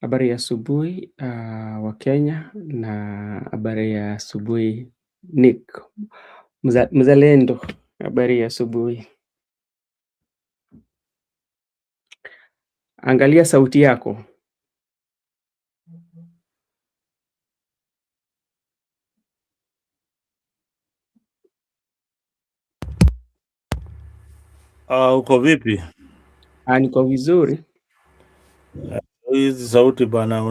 Habari ya asubuhi wa Kenya na habari ya asubuhi Nick mzalendo, habari ya asubuhi. Angalia sauti yako. Uko vipi? Niko vizuri. Hizi sauti bana,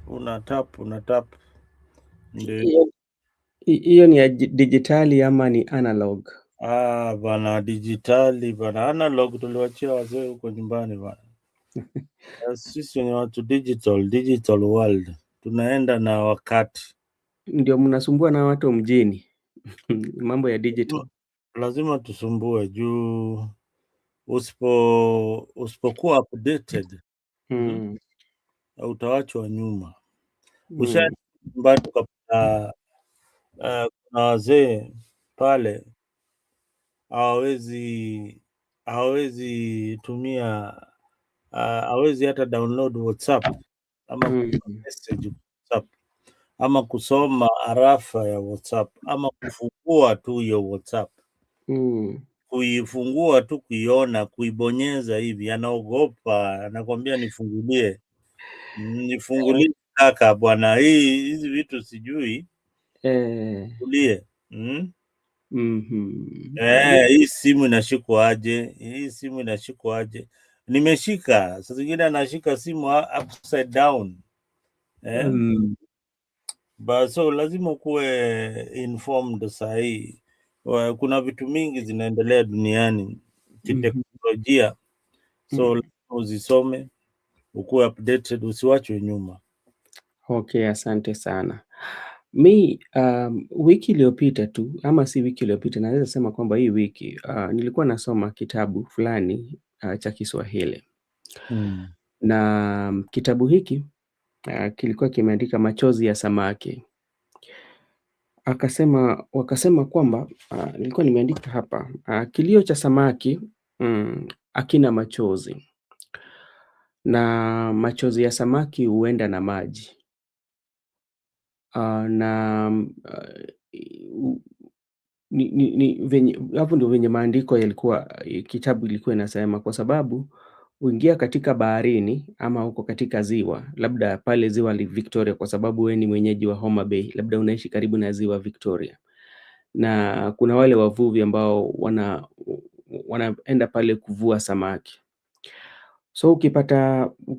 una tap. Ndio. Hiyo ni ya dijitali ama ni analog? Bana dijitali bana, analog tuliwachia wazee huko nyumbani bana. Sisi ni watu digital world, tunaenda na wakati. Ndio mnasumbua na watu mjini mambo ya digital. Lazima tusumbue juu usipokuwa updated utawachwa nyuma. Ushaambia tukapata kuna wazee pale hawezi tumia hawezi hata download WhatsApp ama message WhatsApp ama kusoma arafa ya WhatsApp ama kufungua tu hiyo WhatsApp. Kuifungua tu, kuiona, kuibonyeza hivi anaogopa, anakwambia nifungulie kaka bwana, hizi vitu sijui kulie. Hii simu inashikwa aje? Nimeshika saa zingine anashika simu upside down. So lazima kuwe informed sahi. Kuna vitu mingi zinaendelea duniani kiteknolojia, so uzisome, ukuwe updated, usiwachwe nyuma. Okay, asante sana. Wiki iliyopita tu ama si wiki iliyopita, naweza sema kwamba hii wiki nilikuwa nasoma kitabu fulani cha Kiswahili. Na kitabu hiki kilikuwa kimeandika machozi ya samaki. Wakasema kwamba nilikuwa nimeandika hapa kilio cha samaki hakina machozi, na machozi ya samaki huenda na maji. Hapo ndio venye maandiko yalikuwa, kitabu ilikuwa inasema, kwa sababu uingia katika baharini ama uko katika ziwa, labda pale ziwa Victoria, kwa sababu wewe ni mwenyeji wa Homa Bay, labda unaishi karibu na ziwa Victoria, na kuna wale wavuvi ambao wanaenda pale kuvua samaki. So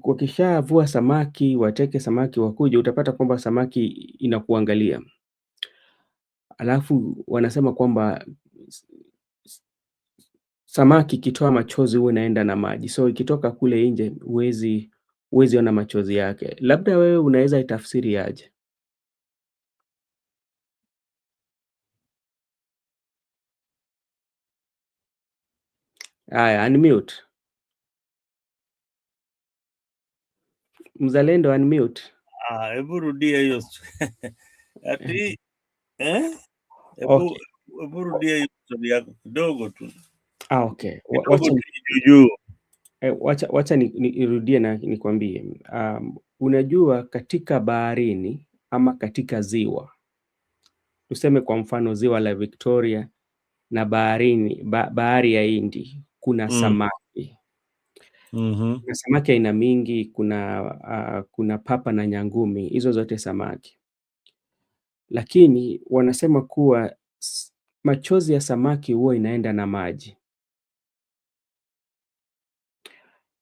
wakishavua samaki, wateke samaki wakuje, utapata kwamba samaki inakuangalia. Alafu wanasema kwamba samaki ikitoa machozi huwa inaenda na maji. So ikitoka kule nje huwezi ona machozi yake. Labda wewe unaweza itafsiri aje? Haya, unmute. Mzalendo, unmute. Hebu rudia hiyo. Ati hebu rudia hiyo swali yako kidogo tu. Okay. Wacha nirudie na nikwambie. Unajua katika baharini ama katika ziwa, tuseme kwa mfano ziwa la Victoria na bahari ya Hindi, kuna samaki. Kuna samaki aina mingi, kuna papa na nyangumi, hizo zote samaki. Lakini wanasema kuwa machozi ya samaki huwa inaenda na maji.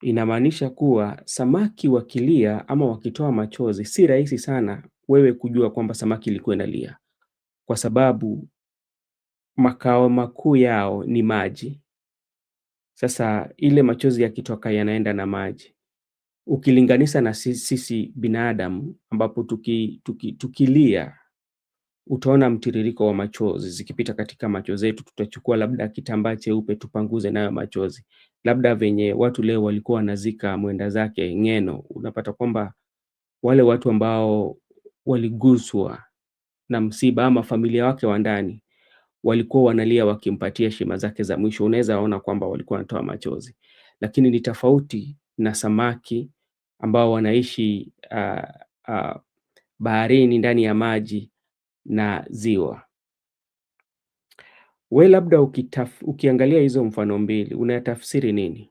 Inamaanisha kuwa samaki wakilia ama wakitoa machozi, si rahisi sana wewe kujua kwamba samaki ilikuwa inalia, kwa sababu makao makuu yao ni maji. Sasa ile machozi yakitoka yanaenda na maji. Ukilinganisha na sisi binadamu, ambapo tukilia utaona mtiririko wa machozi zikipita katika macho zetu. Tutachukua labda kitambaa cheupe tupanguze nayo machozi. Labda venye watu leo walikuwa wanazika mwenda zake Ng'eno, unapata kwamba wale watu ambao waliguswa na msiba ama familia wake wa ndani walikuwa wanalia wakimpatia heshima zake za mwisho. Unaweza ona kwamba walikuwa wanatoa machozi, lakini ni tofauti na samaki ambao wanaishi baharini, ndani ya maji na ziwa. We labda ukiangalia hizo mfano mbili unatafsiri nini?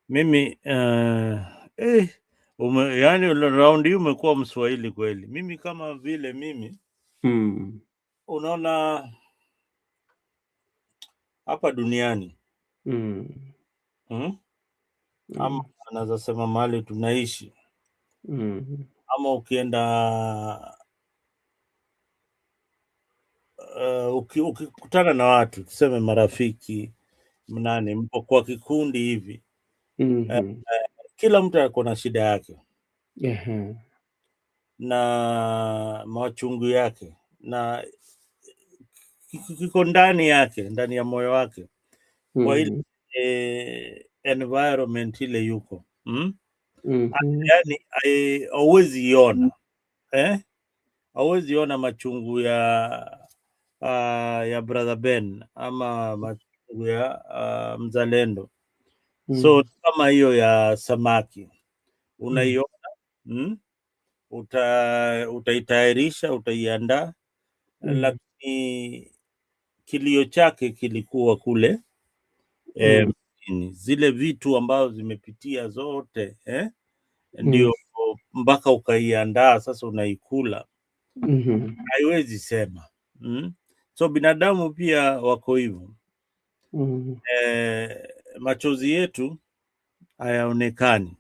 Mimi yani raundi hii umekuwa Mswahili kweli. Mimi kama vile mimi unaona hapa duniani ama anaweza sema mahali tunaishi ama ukienda ukikutana na watu tuseme marafiki mnane, mpo kwa kikundi hivi kila mtu ako na shida yake na machungu yake na kiko ndani yake, ndani ya moyo wake kwa ile environment ile yuko yani hauwezi iona hauwezi ona machungu ya brother Ben ama machungu ya mzalendo. So kama hiyo ya samaki unaiona, utaitayarisha, utaiandaa, lakini kilio chake kilikuwa kule zile vitu ambazo zimepitia zote ndio mpaka ukaiandaa sasa unaikula. Haiwezi sema. So binadamu pia wako hivyo. Machozi yetu hayaonekani.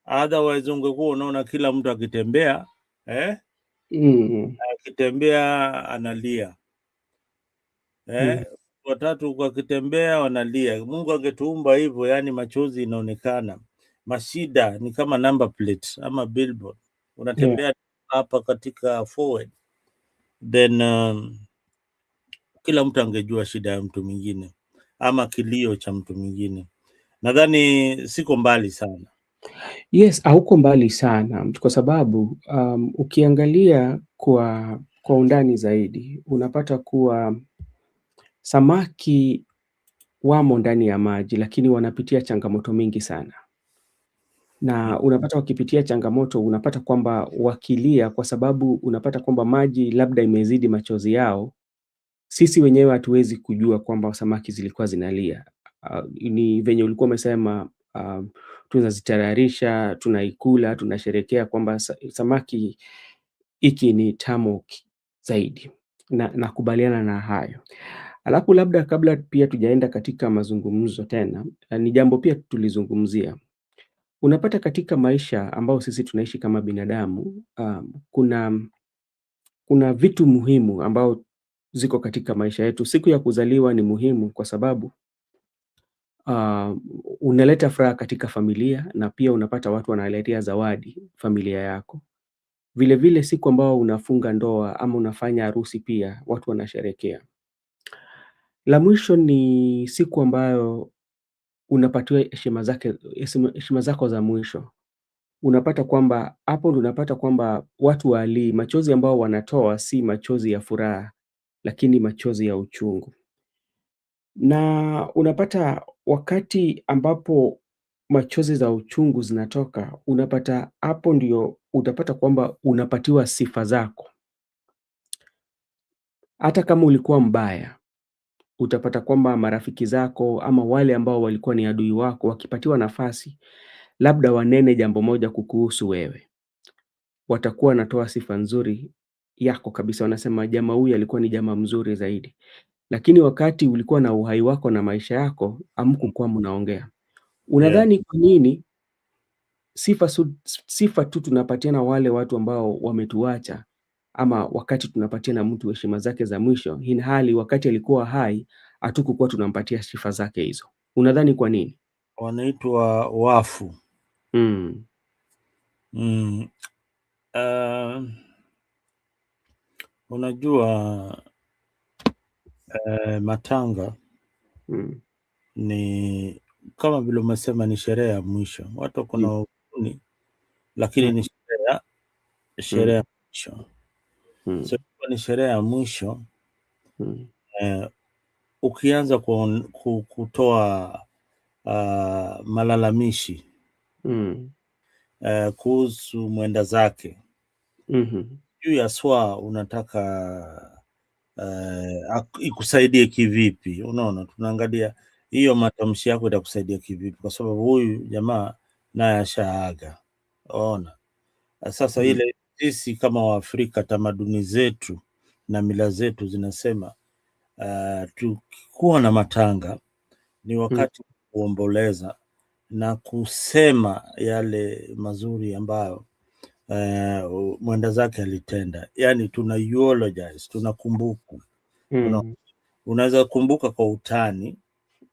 Otherwise ungekuwa unaona kila mtu akitembea akitembea analia, watatu wakitembea wanalia. Mungu angetuumba hivyo, yani machozi inaonekana. Mashida ni kama number plate ama billboard, unatembea hapa katika forward, then kila mtu angejua shida ya mtu mwingine ama kilio cha mtu mwingine. Nadhani siko mbali sana. Yes, hauko mbali sana kwa sababu ukiangalia kwa undani zaidi unapata kuwa samaki wamo ndani ya maji, lakini wanapitia changamoto mingi sana, na unapata wakipitia changamoto, unapata kwamba wakilia, kwa sababu unapata kwamba maji labda imezidi machozi yao. Sisi wenyewe hatuwezi kujua kwamba samaki zilikuwa zinalia. Ni venye ulikuwa umesema, tunazitayarisha, tunaikula, tunasherekea kwamba samaki hiki ni tamu zaidi, na nakubaliana na hayo. Alafu labda kabla pia tujaenda katika mazungumzo tena, ni jambo pia tulizungumzia. Unapata katika maisha ambao sisi tunaishi kama binadamu, kuna vitu muhimu ambao ziko katika maisha yetu. Siku ya kuzaliwa ni muhimu kwa sababu unaleta furaha katika familia, na pia unapata watu wanaletea zawadi familia yako. Vile vile siku ambao unafunga ndoa ama unafanya harusi pia watu wanasherekea. La mwisho ni siku ambayo unapatiwa heshima zako za mwisho. Unapata kwamba hapo ndio unapata kwamba watu walii, machozi ambao wanatoa si machozi ya furaha, lakini machozi ya uchungu. Na unapata wakati ambapo machozi za uchungu zinatoka, unapata hapo ndio utapata kwamba unapatiwa sifa zako. Hata kama ulikuwa mbaya, utapata kwamba marafiki zako ama wale ambao walikuwa ni adui wako wakipatiwa nafasi, labda wanene jambo moja kukuhusu wewe, watakuwa wanatoa sifa nzuri yako kabisa. Wanasema jamaa huyu alikuwa ni jamaa mzuri zaidi. Lakini wakati ulikuwa na uhai wako na maisha yako, hamkukuwa mnaongea. Unadhani kwa nini sifa tu tunapatiana wale watu ambao wametuacha, ama wakati tunapatiana mtu heshima zake za mwisho, ilhali wakati alikuwa hai hatukukuwa tunampatia sifa zake hizo? Unadhani kwa nini? Wanaitwa wafu. Unajua matanga ni kama vile umesema, ni sherehe ya mwisho. Watu wako na huzuni, lakini ni sherehe ya mwisho. So ni sherehe ya mwisho, ukianza kutoa malalamishi kuhusu mwenda zake juu ya swaa unataka ikusaidie kivipi? Unaona, tunaangalia hiyo matamshi yako itakusaidia kivipi, kwa sababu huyu jamaa naye ashaaga. Ona sasa ile sisi kama Waafrika, tamaduni zetu na mila zetu zinasema tukikuwa na matanga ni wakati kuomboleza na kusema yale mazuri ambayo mwenda zake alitenda. Yani tuna eulogize, tunakumbuka. Unaweza kumbuka kwa utani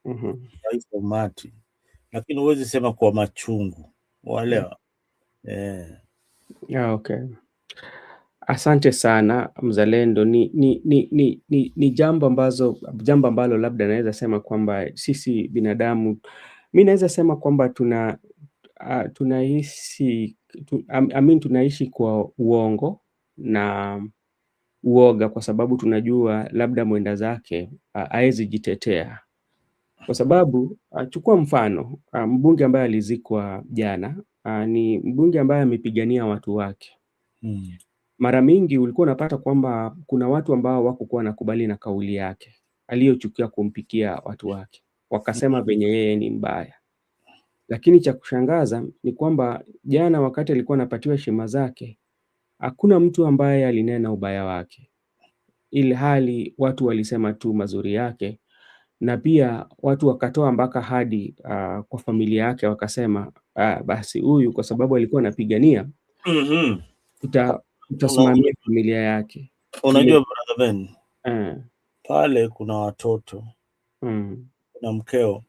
kwa umati, lakini huwezi sema kwa machungu. Waelewa? Okay. Asante sana mzalendo. Ni jambo ambalo labda naweza sema kwamba sisi binadamu, mi naweza sema kwamba tunaishi kwa uongo na uoga, kwa sababu tunajua labda mwenda zake haezi jitetea. Kwa sababu chukua mfano mbunge ambaye alizikwa jana, ni mbunge ambaye amepigania watu wake. Mara mingi ulikuwa unapata kwamba kuna watu ambao hawakuwa wanakubali na kauli yake aliyochukia kumpikia watu wake, wakasema venye yeye ni mbaya. Lakini cha kushangaza ni kwamba jana wakati alikuwa anapatiwa heshima zake, hakuna mtu ambaye alinena ubaya wake, ili hali watu walisema tu mazuri yake, na pia watu wakatoa mpaka hadi kwa familia yake, wakasema basi huyu kwa sababu alikuwa anapigania utasimamia familia yake. Unajua brother Ben, pale kuna watoto, kuna mkeo,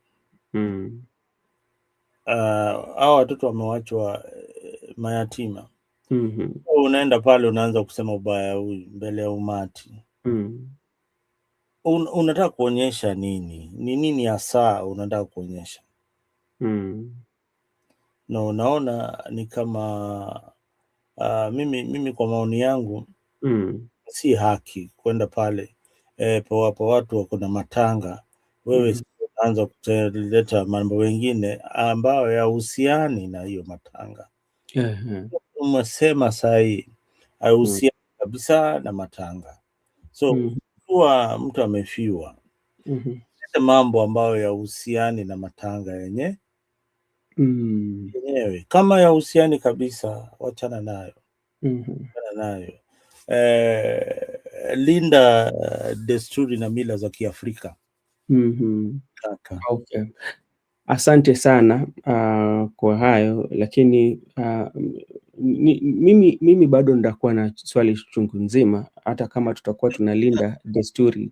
hao watoto wamewachwa mayatima. Unaenda pale unaanza kusema ubaya huyu mbele ya umati. Unataka kuonyesha nini? Ni nini hasa unataka kuonyesha? Na unaona ni kama mimi kwa maoni yangu si haki kwenda pale pawapo watu wako na matanga, wewe unaanza kuleta mambo mengine ambayo yahusiani na hiyo matanga. Umesema sahi haihusiani kabisa na matanga. So kuwa mtu amefiwa, mambo ambayo yahusiani na matanga yenyewe. Kama yahusiani kabisa, wachana nayo. Linda desturi na mila za Kiafrika. Okay. Asante sana kwa hayo, lakini mimi bado ndakuwa na swali chungu nzima, hata kama tutakuwa tunalinda desturi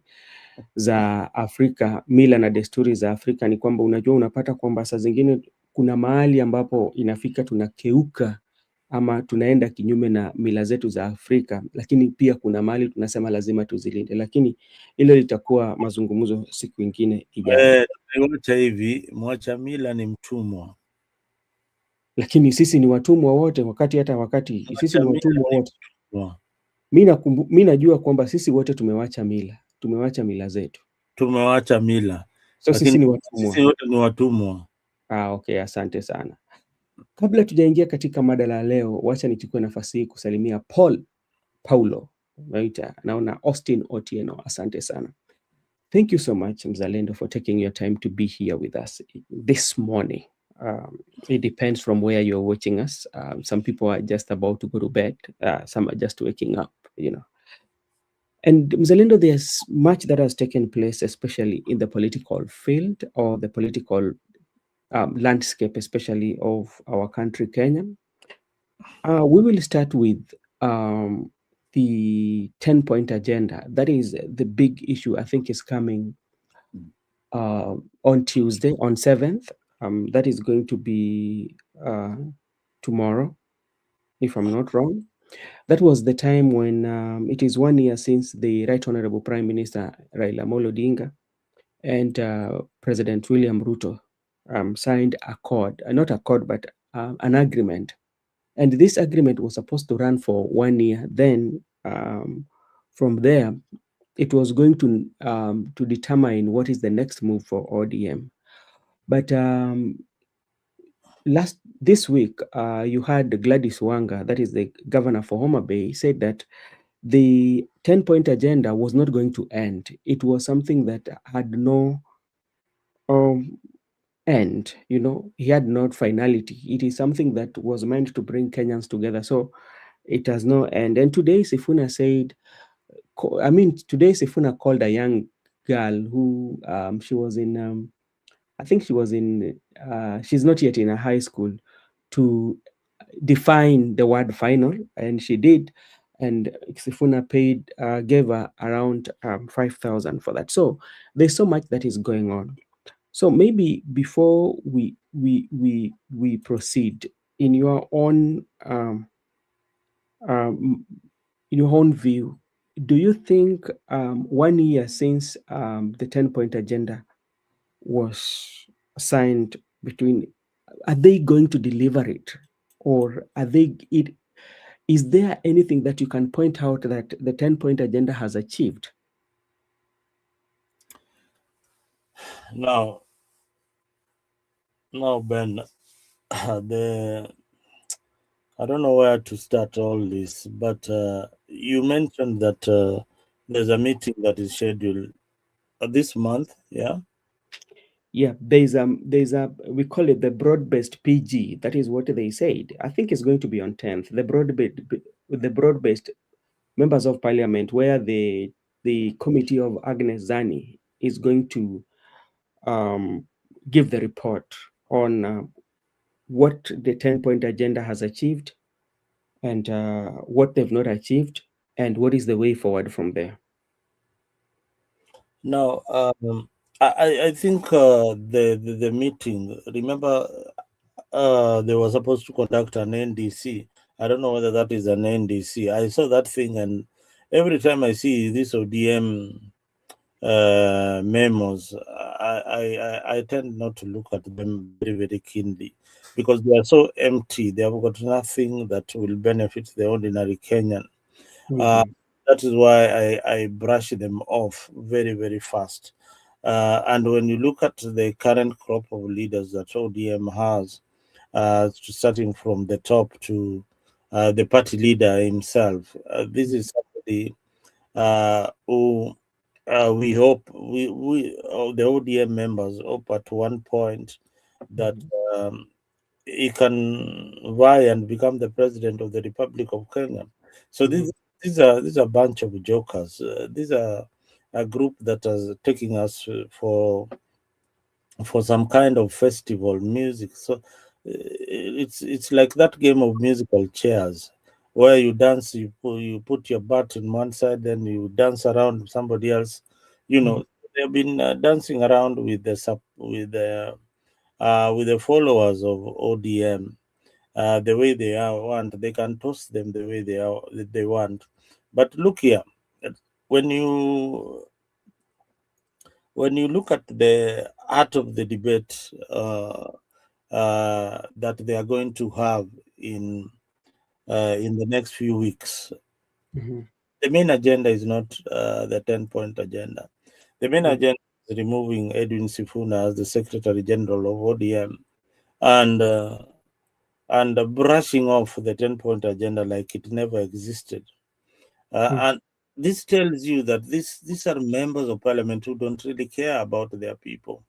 za Afrika, mila na desturi za Afrika. Ni kwamba unajua, unapata kwamba saa zingine kuna mahali ambapo inafika tunakeuka ama tunaenda kinyume na mila zetu za Afrika, lakini pia kuna mahali tunasema lazima tuzilinde, lakini hilo litakuwa mazungumzo siku ingine ijayo. Wacha hivi, mwacha mila ni mtumwa. Lakini sisi ni watumwa wote, wakati sisi ni watumwa wote. Mimi najua kwamba sisi wote tumewacha mila zetu. Tumewacha mila. So sisi ni watumwa. Sisi wote ni watumwa. Okay, asante sana. Kabla tujaingia katika mada la leo, wacha nichukue nafasi hii kusalimia Paulo. Naona Austin Otieno, asante sana. Thank you so much, Mzalendo, for taking your time to be here with us this morning. It depends from where you're watching us. Some people are just about to go to bed. Some are just waking up, And Mzalendo, there's much that has taken place, especially in the political field or the political landscape, especially of our country, Kenya. We will start with the 10-point agenda. That is the big issue I think is coming on Tuesday, on 7th. That is going to be tomorrow, if I'm not wrong. That was the time when it is 1 year since the Right Honorable Prime Minister Raila Amolo Odinga and President William Ruto signed an agreement. And this agreement was supposed to run for 1 year. Then from there, it was going to determine what is the next move for ODM. But this week, you had Gladys Wanga, that is the governor for Homa Bay, said that the 10-point agenda was not going to end. It was something that had no end. He had no finality. It is something that was meant to bring Kenyans together. So it has no end. And today Sifuna called a young girl who she was in I think she was in she's not yet in a high school, to define the word final, and she did. And Sifuna gave her around 5,000 for that. So there's so much that is going on. So maybe before we proceed, in your own view, do you think 1 year since the 10-point agenda was signed are they going to deliver it, or is there anything that you can point out that the 10-point agenda has achieved? No, Ben. I don't know where to start all this, but you mentioned that there's a meeting that is scheduled this month, yeah? Yeah, there's we call it the broad-based PG. That is what they said. I think it's going to be on 10th. The broad-based members of parliament, where the committee of Agnes Zani is going to give the report on what the 10-point agenda has achieved, and what they've not achieved, and what is the way forward from there. Now, I think the meeting, remember, they were supposed to conduct an NDC. I don't know whether that is an NDC. I saw that thing, and every time I see this ODM memos, I tend not to look at them very, very keenly, because they are so empty. They have got nothing that will benefit the ordinary Kenyan. That is why I brush them off very, very fast. And when you look at the current crop of leaders that ODM has, starting from the top to the party leader himself, this is somebody who we hope, the ODM members hope at one point that he can vie and become the president of the Republic of Kenya. So these are a bunch of jokers. These are a group that is taking us for some kind of festival music. So it's like that game of musical chairs, where you dance, you put your butt in one side, then you dance around somebody else. They've been dancing around with the followers of ODM. The way they want, they can toss them the way they want. But look here, when you look at the art of the debate that they are going to have in the next few weeks, the main agenda is not the 10-point agenda. The main agenda is removing Edwin Sifuna as the Secretary General of ODM, and brushing off the 10-point agenda like it never existed. And this tells you that these are members of parliament who don't really care about their people.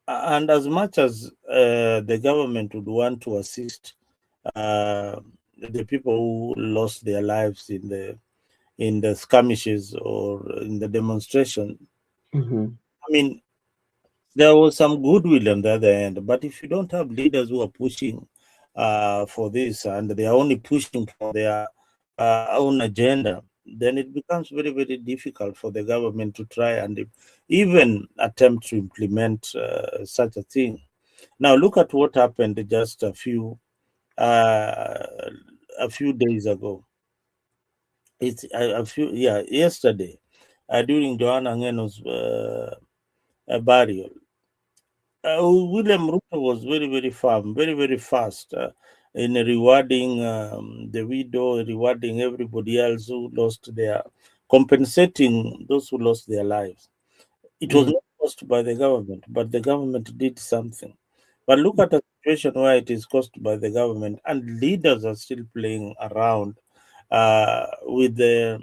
And as much as the government would want to assist the people who lost their lives in the skirmishes or in the demonstration, I mean, there was some goodwill on the other end. But if you don't have leaders who are pushing for this, and they are only pushing for their own agenda, then it becomes very, very difficult for the government to try and even attempt to implement such a thing. Now, look at what happened just a few days ago. It's yesterday, during Johana burial. William Ruto was very, very firm, very, very fast in rewarding the widow, rewarding everybody else who lost their compensating those who lost their lives. It was not caused by the government, but the government did something. But look at a situation where it is caused by the government and leaders are still playing around with the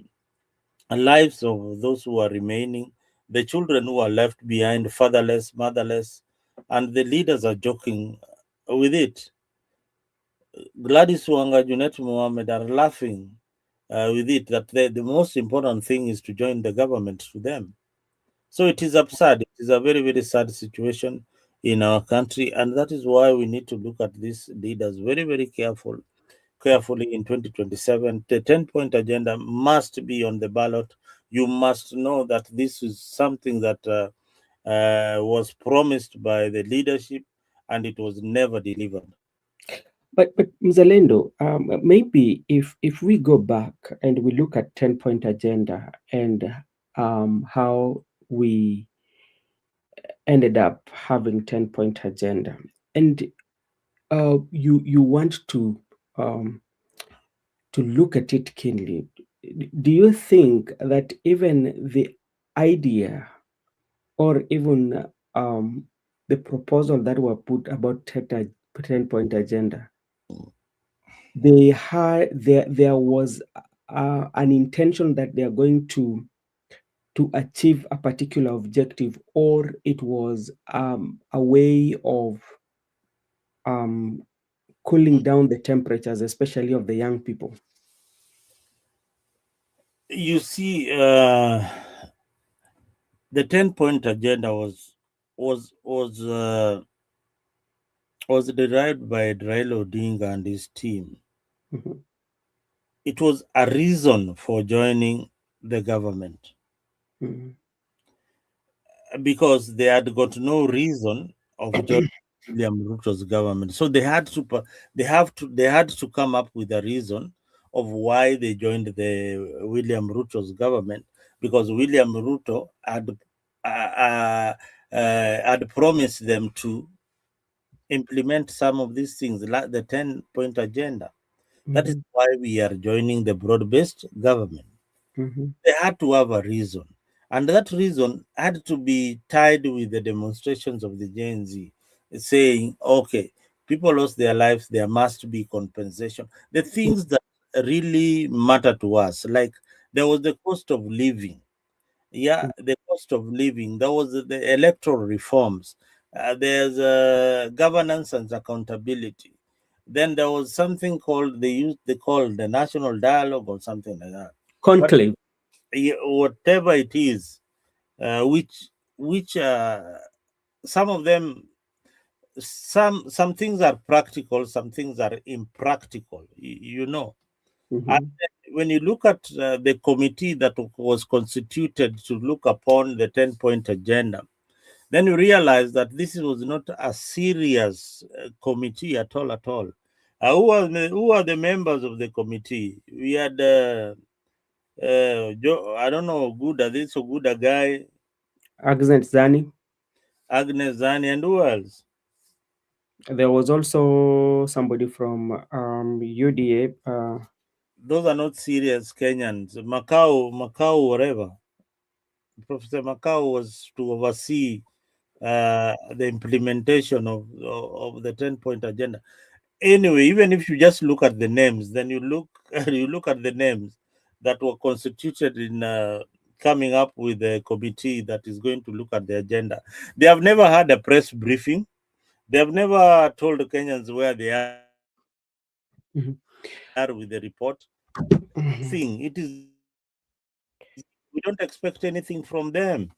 lives of those who are remaining, the children who are left behind, fatherless, motherless, and the leaders are joking with it. Gladys Wanga, Junet Mohammed are laughing with it, that the most important thing is to join the government to them. So it is absurd. It is a very, very sad situation in our country, and that is why we need to look at these leaders very, very carefully in 2027. The 10-point agenda must be on the ballot. You must know that this is something that was promised by the leadership, and it was never delivered. But Mzalendo, maybe if we go back and we look at 10-point agenda and how we ended up having 10-point agenda, and you want to look at it keenly, do you think that even the idea or even the proposal that were put about 10-point agenda, there was an intention that they are going to achieve a particular objective, or it was a way of cooling down the temperatures, especially of the young people? You see, the 10-point agenda was derived by Raila Odinga and his team. Mm-hmm. It was a reason for joining the government. Mm-hmm. Because they had got no reason of joining William Ruto's government. So they had to come up with a reason of why they joined the William Ruto's government, because William Ruto had promised them to implement some of these things, like the 10-point agenda. That is why we are joining the broad-based government. Mm-hmm. They had to have a reason. And that reason had to be tied with the demonstrations of the Gen Z, saying, okay, people lost their lives, there must be compensation. The things that really matter to us, like there was the cost of living. Yeah, the cost of living. There was the electoral reforms. There's governance and accountability. Then there was something called they called the national dialogue or something like that. Conclave. Whatever it is, which some of them, some things are practical, some things are impractical. You know. Mm-hmm. And when you look at the committee that was constituted to look upon the 10-point agenda, then you realize that this was not a serious committee at all. Who are the members of the committee? We had I don't know, this so good a guy, Agnes Zani. Agnes Zani, and who else? There was also somebody from UDA. Those are not serious Kenyans. Macau, whatever. Professor Macau was to oversee the implementation of the 10-point agenda. Anyway, even if you just look at the names, then you look you look at the names that were constituted in coming up with a committee that is going to look at the agenda. They have never had a press briefing. They have never told the Kenyans where they are with the report. Thing it is, we don't expect anything from them.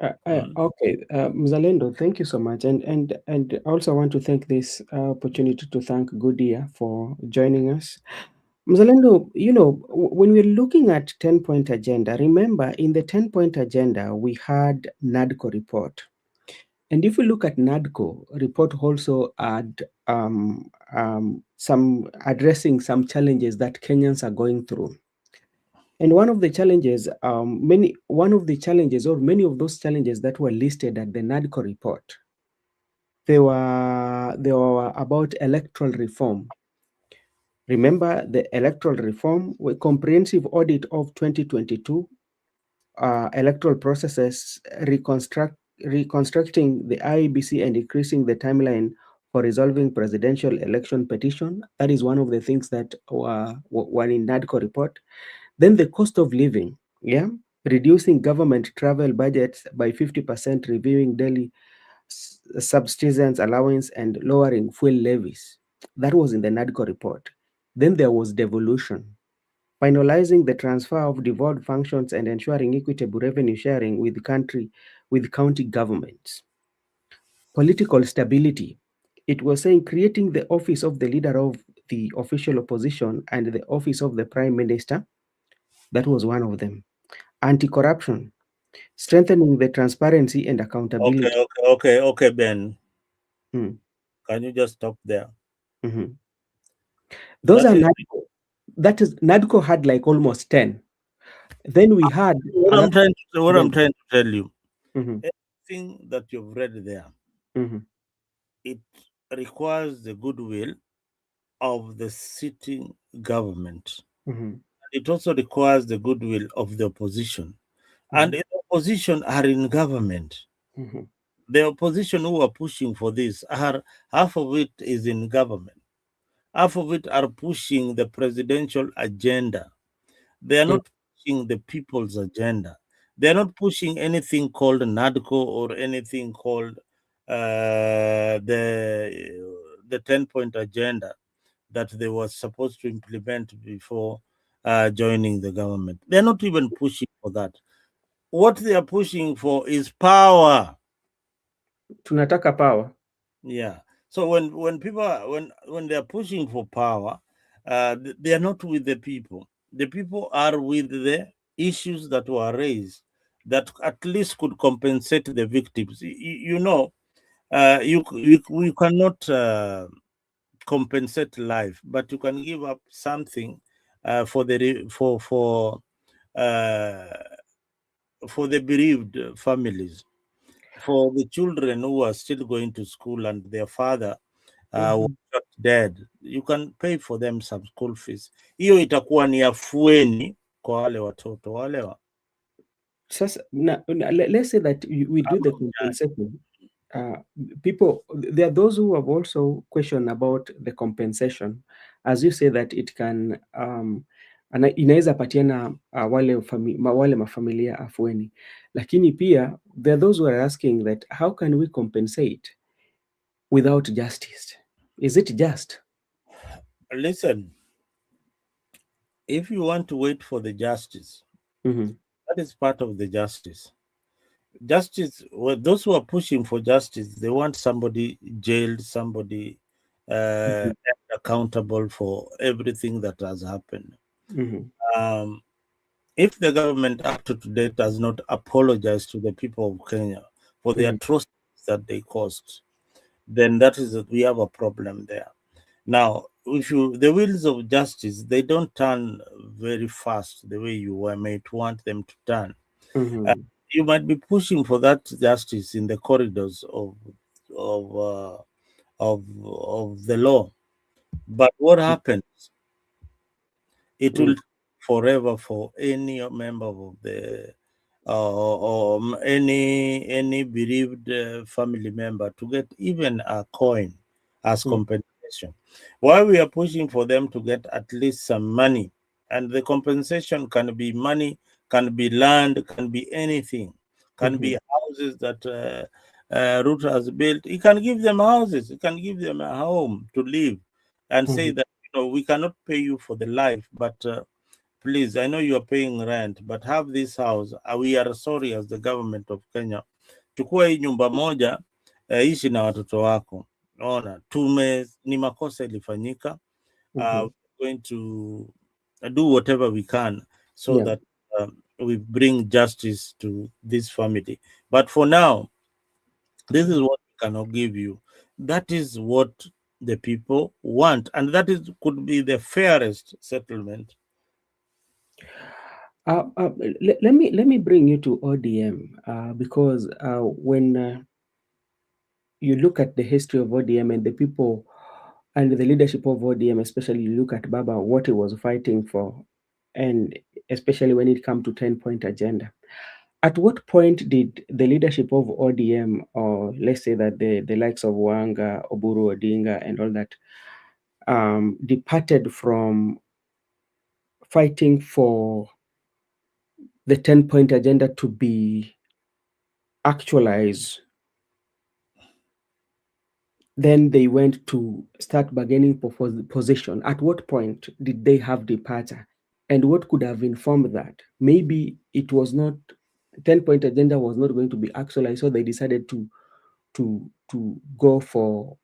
Okay, Mzalendo, thank you so much, and I also want to thank this opportunity to thank Goodia for joining us. Mzalendo, when we're looking at 10-point agenda, remember in the 10-point agenda we had NADCO report, and if we look at NADCO report, also had some addressing some challenges that Kenyans are going through. And one of the challenges, many of those challenges that were listed at the NADCO report, they were about electoral reform. Remember the electoral reform, a comprehensive audit of 2022 electoral processes, reconstructing the IEBC and increasing the timeline for resolving presidential election petition. That is one of the things that were in NADCO report. Then the cost of living, yeah, reducing government travel budgets by 50%, reviewing daily subsistence allowance, and lowering fuel levies. That was in the NADCO report. Then there was devolution, finalizing the transfer of devolved functions and ensuring equitable revenue sharing with county governments. Political stability. It was saying creating the office of the leader of the official opposition and the office of the prime minister. That was one of them. Anti-corruption, strengthening the transparency and accountability. Okay, Ben. Mm. Can you just stop there? Mm-hmm. Those That are is NADCO. That is, NADCO had like almost 10. Then we had what I'm trying to tell you. Mm-hmm. Everything that you've read there, Mm-hmm. it requires the goodwill of the sitting government. Mm-hmm. It also requires the goodwill of the opposition. And Mm-hmm. the opposition are in government. Mm-hmm. The opposition who are pushing for this are half of it is in government. Half of it are pushing the presidential agenda. They are not pushing the people's agenda. They are not pushing anything called NADCO or anything called the 10-point agenda that they were supposed to implement before joining the government. They're not even pushing for that. What they are pushing for is power. Tunataka power. Yeah. So when people when they are pushing for power, they are not with the people. The people are with the issues that were raised that at least could compensate the victims. You cannot compensate life, but you can give up something for the bereaved families, for the children who are still going to school and their father was not dead. You can pay for them some school fees. Hiyo itakuwa ni afueni kwa wale watoto wale. Sasa, let's say that we do the compensation. People, there are those who have also questioned about the compensation, as you say that it can inaweza patiana wale mafamilia afueni, lakini pia there are those who are asking that how can we compensate without justice? Is it just? Listen, if you want to wait for the justice, that is part of the justice. Justice, well, those who are pushing for justice, they want somebody jailed, somebody accountable for everything that has happened. If the government up to today does not apologize to the people of Kenya for the atrocities that they caused, then we have a problem there. Now, the wheels of justice, they don't turn very fast the way you might want them to turn. You might be pushing for that justice in the corridors of the law, but what happens? It will forever for any member of the or any bereaved family member to get even a coin as compensation. While we are pushing for them to get at least some money, and the compensation can be money, can be land, can be anything, can be houses that Ruto has built. He can give them houses, he can give them a home to live, and say that we cannot pay you for the life, but please, I know you are paying rent, but have this house. We are sorry as the government of Kenya. Chukua hii nyumba moja, ishi na watoto wako. Ona, ni makosa ilifanyika. We're going to do whatever we can so that we bring justice to this family. But for now, this is what we cannot give you. That is what the people want, and that could be the fairest settlement. Let me bring you to ODM because when you look at the history of ODM and the people and the leadership of ODM, especially look at Baba, what he was fighting for, and especially when it comes to 10-point agenda. At what point did the leadership of ODM, or let's say that the likes of Wanga, Oburu Odinga, and all that, departed from fighting for the 10-point agenda to be actualized? Then they went to start bargaining for position. At what point did they have departure? And what could have informed that? Maybe it was not, 10-point agenda was not going to be actualized, so they decided to go for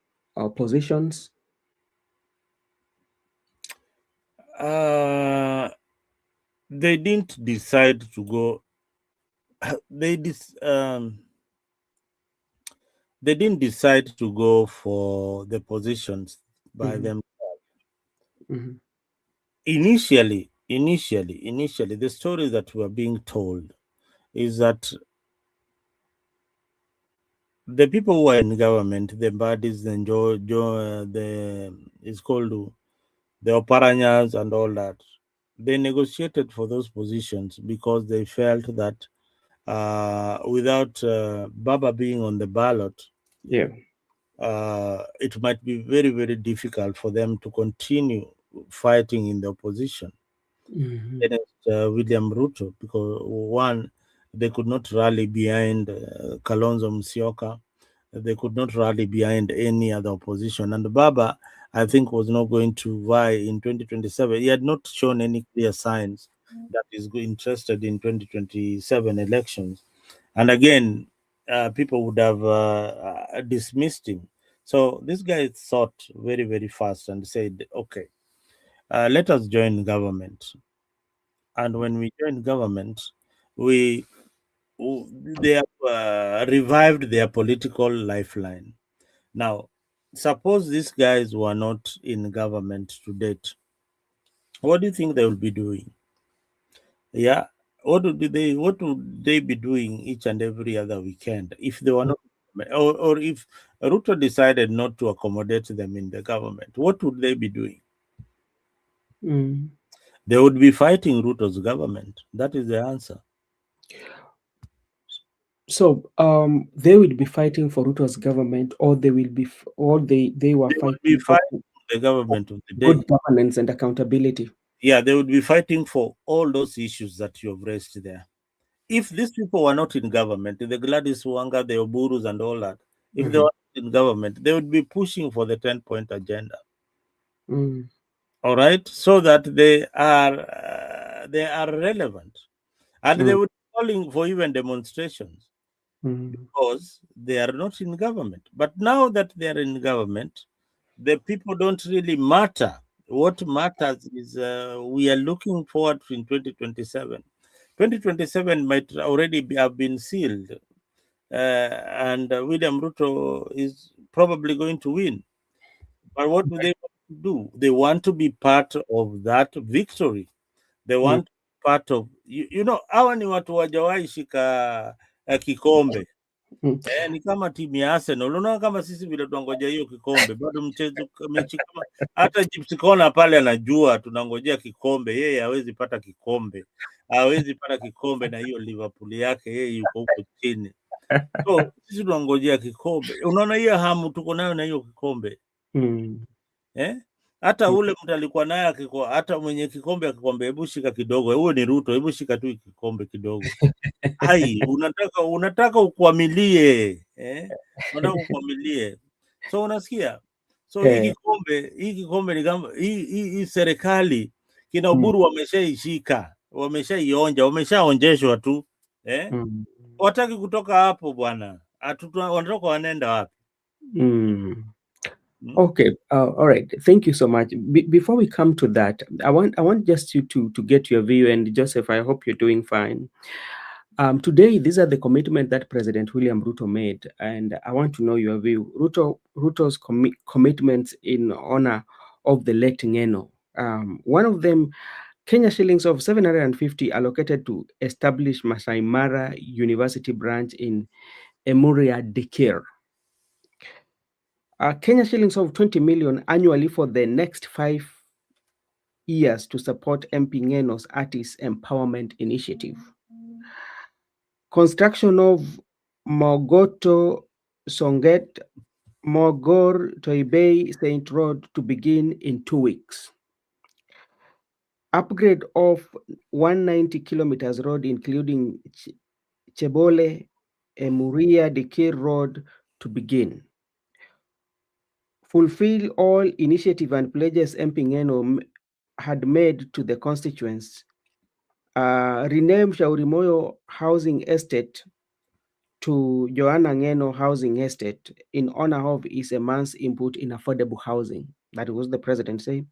positions. They didn't decide to go. They didn't decide to go for the positions by themselves. Initially, the story that we are being told is that the people who are in government, the Mbadis, it's called the Oparanyas and all that, they negotiated for those positions because they felt that without Baba being on the ballot, it might be very, very difficult for them to continue fighting in the opposition against William Ruto, because one, they could not rally behind Kalonzo Musyoka. They could not rally behind any other opposition. And Baba, I think, was not going to vie in 2027. He had not shown any clear signs that he's interested in 2027 elections. And again, people would have dismissed him. So this guy thought very, very fast and said, okay, let us join government. And when we join government, they have revived their political lifeline. Now, suppose these guys were not in government to date, what do you think they will be doing? Yeah, what would they be doing each and every other weekend if they were not, or if Ruto decided not to accommodate them in the government? What would they be doing? They would be fighting Ruto's government. That is the answer. So they will be fighting for Ruto's government, or they will be, or they were fighting for the government of the day, good governance and accountability. Yeah, they would be fighting for all those issues that you have raised there. If these people were not in government, the Gladys Wanga, the Oburus, and all that, if they were not in government, they would be pushing for the 10-point agenda. All right, so that they are relevant, and they would be calling for even demonstrations because they are not in government. But now that they are in government, the people don't really matter. What matters is we are looking forward to in 2027. 2027 might already have been sealed, and William Ruto is probably going to win. But what do they want to do? They want to be part of that victory. They want part of, hawa ni watu wajawahi shika kikombe. Ni kama timu ya Arsenal. Unaona kama sisi vile tunangojea hiyo kikombe, bado mechi kama hata Gypsy Corner pale anajua tunangojea kikombe, yeye hawezi pata kikombe. Hawezi pata kikombe na hiyo Liverpool yake, yeye yuko huko chini. So sisi tunangojea kikombe. Unaona hiyo hamu tuko nayo na hiyo kikombe. Hata ule mtu alikuwa naye hata mwenye kikombe akikwambia hebu shika kidogo, huyo ni Ruto, hebu shika tu kikombe kidogo. Hai, unataka ukwamilie, unataka ukwamilie. So unasikia? So hii kikombe ni kama hii serikali kina Oburu wameshaishika, wameshaionja, wameshaonjeshwa tu. Wataki kutoka hapo bwana. Wanatoka wanaenda wapi? Okay, all right. Thank you so much. Before we come to that, I want just you to get your view. And Joseph, I hope you're doing fine. Today, these are the commitment that President William Ruto made, and I want to know your view. Ruto's commitments in honor of the late Ngeno. One of them, Kenya shillings of 750 allocated to establish Masai Mara University branch in Emurua, Dikirr. Kenya shillings of 20 million annually for the next 5 years to support MP Ng'eno's Artist Empowerment Initiative. Construction of Mogoto Songet Mogor Toibei Saint Road to begin in 2 weeks. Upgrade of 190 kilometers road, including Chebole, Emurua, Dikirr Road to begin. Fulfill all initiative and pledges MP Ng'eno had made to the constituents. Rename Shauri Moyo Housing Estate to Johana Ng'eno Housing Estate in honor of his immense input in affordable housing. That was the president saying.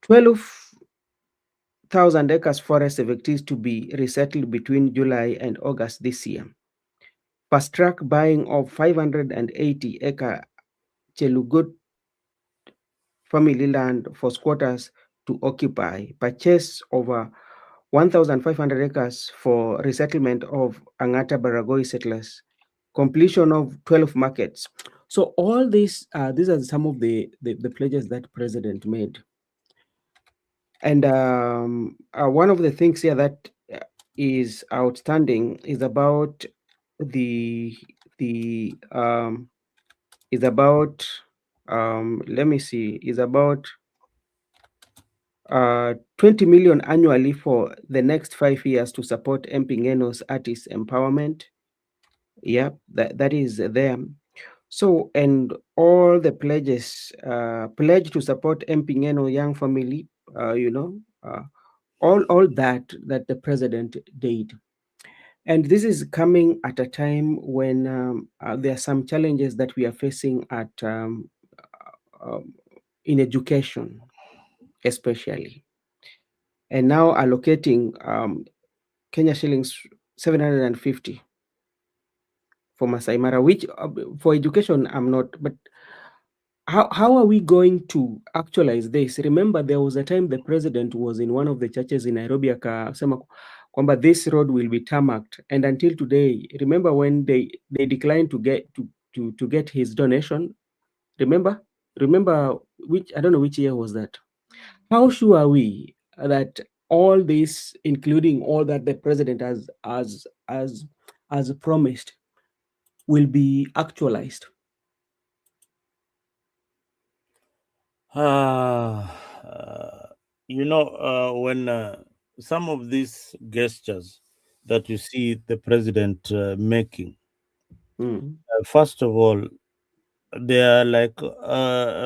12,000 acres forest evictees to be resettled between July and August this year. Fast track buying of 580-acre Chelugut family land for squatters to occupy. Purchase over 1,500 acres for resettlement of Angata Baragoi settlers. Completion of 12 markets. So all these are some of the pledges that President made. And one of the things here that is outstanding is about let me see, is about 20 million annually for the next 5 years to support MP Ng'eno's artist empowerment. Yeah, that is there. So, and all the pledges, pledge to support MP Ng'eno young family, all that the president did. And this is coming at a time when there are some challenges that we are facing at in education, especially. And now allocating Kenya shillings 750 for Masai Mara, which for education I'm not, but how are we going to actualize this? Remember, there was a time the president was in one of the churches in Nairobi, akasema kwamba this road will be tarmacked, and until today, remember when they declined to get his donation? Remember which, I don't know which year was that. How sure are we that all this, including all that the president has promised, will be actualized? When some of these gestures that you see the president making, first of all, they are like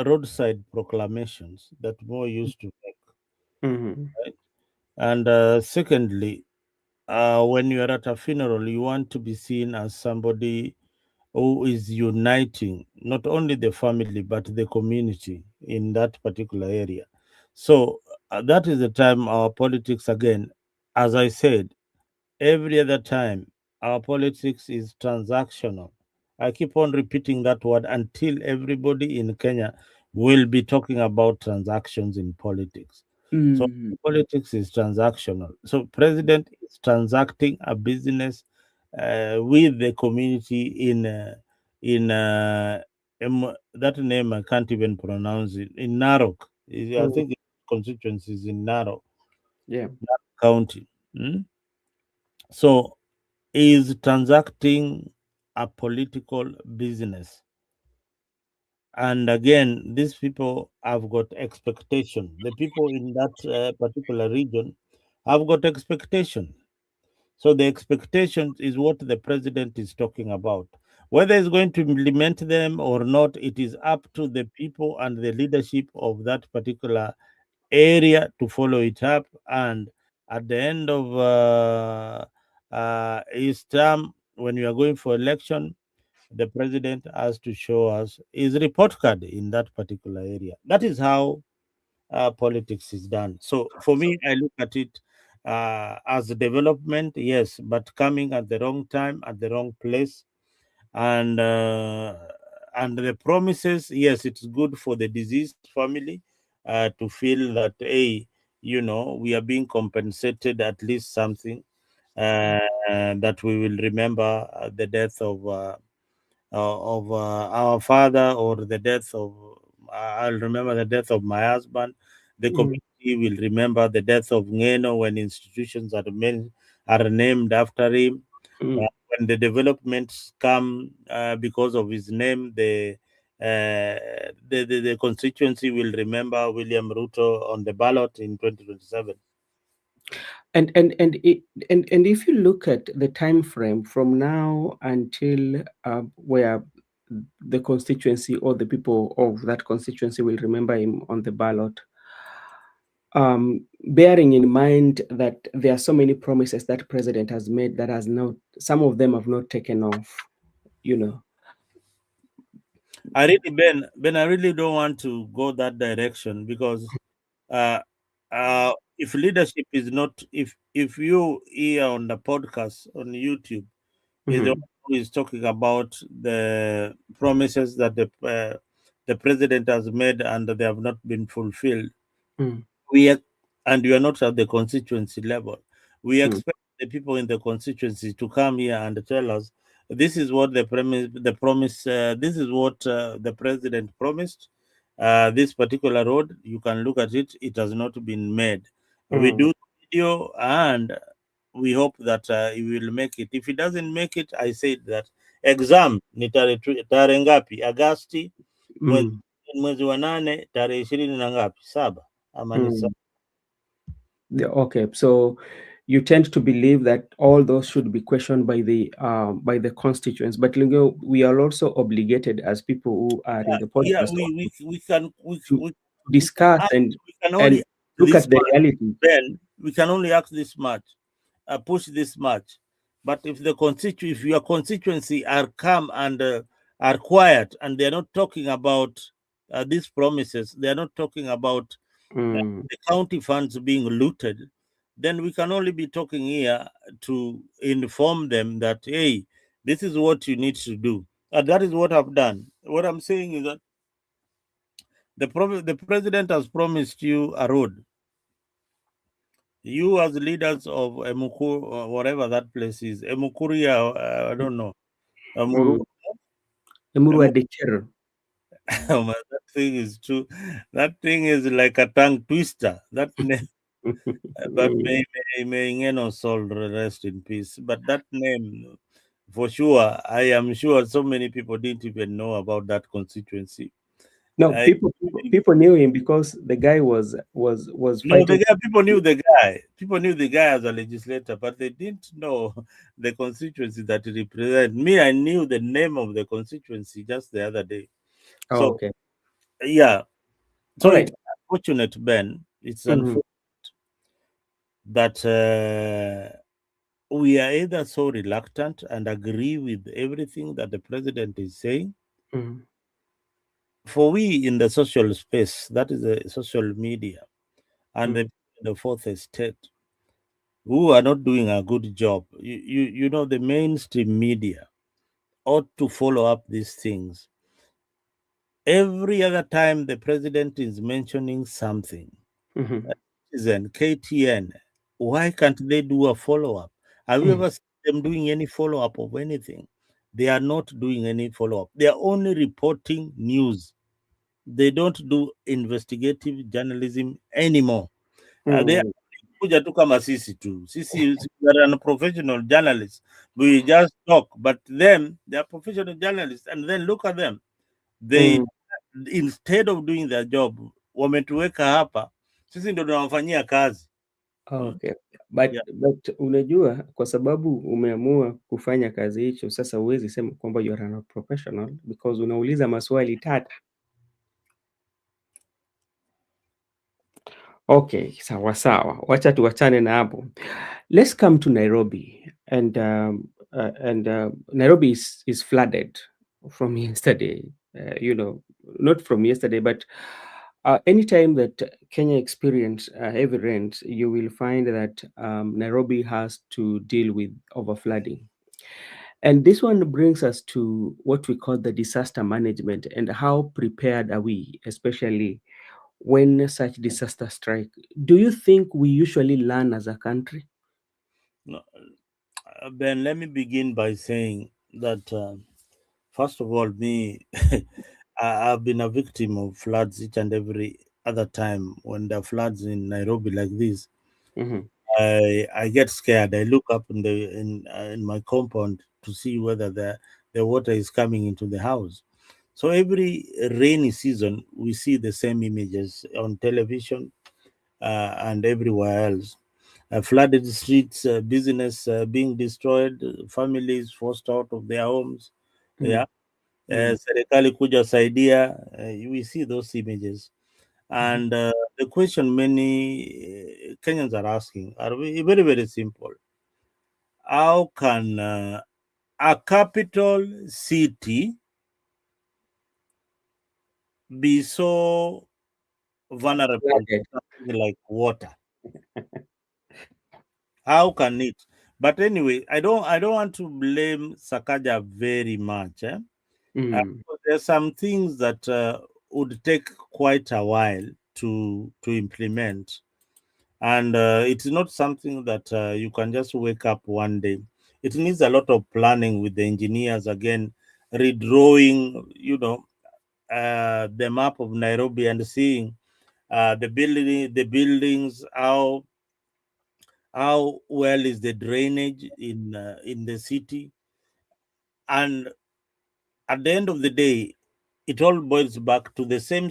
roadside proclamations that more used to make. Right? And secondly, when you are at a funeral, you want to be seen as somebody who is uniting not only the family but the community in that particular area. So that is the time our politics, again, as I said, every other time, our politics is transactional. I keep on repeating that word until everybody in Kenya will be talking about transactions in politics. So politics is transactional. So president is transacting a business with the community that name I can't even pronounce it, in Narok. I think constituency is in Narok, Narok County. So is transacting a political business. And again, these people have got expectation. The people in that particular region have got expectation. So the expectation is what the president is talking about. Whether he's going to implement them or not, it is up to the people and the leadership of that particular area to follow it up. And at the end of his term, when we are going for election, the president has to show us his report card in that particular area. That is how politics is done. So for me, I look at it as a development, yes, but coming at the wrong time, at the wrong place. And the promises, yes, it's good for the deceased family to feel that, hey, we are being compensated at least something, that we will remember the death of of our father, or the death of, I'll remember the death of my husband. The community will remember the death of Ngeno when institutions are named after him. When the developments come because of his name, the constituency will remember William Ruto on the ballot in 2027. And if you look at the time frame from now until where the constituency or the people of that constituency will remember him on the ballot, bearing in mind that there are so many promises that president has made that has not, some of them have not taken off, you know. I really, Ben, I really don't want to go that direction, because uh, if leadership is not, if you here on the podcast on YouTube is the one who is talking about the promises that the president has made and they have not been fulfilled, we are, and we are not at the constituency level. We expect the people in the constituency to come here and tell us, this is what this is what the president promised. This particular road, you can look at it; it has not been made. We do the video, and we hope that he will make it. If he doesn't make it, I said that exam ni tarehe ngapi? Agasti, mwezi wa nane tarehe 20 na ngapi? 7 ama ni Okay, so you tend to believe that all those should be questioned by the constituents, but we are also obligated as people who are in the podcast we can discuss we can and only look this at the much. reality. Then we can only act this much, push this much. But if if your constituency are calm and are quiet, and they are not talking about these promises, they are not talking about the county funds being looted, then we can only be talking here to inform them that, hey, this is what you need to do. And that is what I've done. What I'm saying is that the president has promised you a road. You, as leaders of Emukuru, whatever that place is, Emukuria, I don't know, Emurua, Emurua Dikirr. that thing is too. That thing is like a tongue twister. That name, but may Ngeno soul rest in peace. But that name, for sure, I am sure so many people didn't even know about that constituency. No, people knew him because the guy was No, the fighting. guy, people knew the guy. People knew the guy as a legislator, but they didn't know the constituency that he represents. Me, I knew the name of the constituency just the other day. Oh, So, okay. yeah. So All right. it's unfortunate, Ben. It's unfortunate that we are either so reluctant and agree with everything that the president is saying. For we in the social space, that is the social media, and the fourth estate, who are not doing a good job. You know, the mainstream media ought to follow up these things. Every other time the president is mentioning something, Citizen, KTN, why can't they do a follow up? Have you ever seen them doing any follow up of anything? They are not doing any follow up. They are only reporting news. They don't do investigative journalism anymore. They kuja tu kama sisi tu. Sisi, we are unprofessional journalists. We just talk, but them, they are professional journalists, and then look at them. They, instead of doing their job, wametuweka hapa, sisi ndo tunawafanyia kazi. Okay. But unajua, kwa sababu umeamua kufanya kazi hicho, sasa huwezi sema kwamba you are a professional because unauliza maswali tata. Okay, sawa sawa. Wacha tuachane na hapo. Let's come to Nairobi, and Nairobi is flooded from yesterday. Not from yesterday, but anytime that Kenya experience heavy rains, you will find that Nairobi has to deal with overflooding. And this one brings us to what we call the disaster management and how prepared are we, especially when such disaster strike. Do you think we usually learn as a country? No, Ben, let me begin by saying that First of all, me, I've been a victim of floods each and every other time when there are floods in Nairobi like this. Mm-hmm. I get scared. I look up in my compound to see whether the water is coming into the house. So every rainy season, we see the same images on television and everywhere else. Flooded streets, business being destroyed, families forced out of their homes. Yeah, serikali kuja saidia. We see those images, and the question many Kenyans are asking are very very simple. How can a capital city be so vulnerable to Flooded. something like water? How can it? But anyway, I don't want to blame Sakaja very much. Mm. There's some things that would take quite a while to implement, and it's not something that you can just wake up one day. It needs a lot of planning with the engineers again, redrawing, the map of Nairobi and seeing the buildings, how well is the drainage in the city, and at the end of the day, it all boils back to the same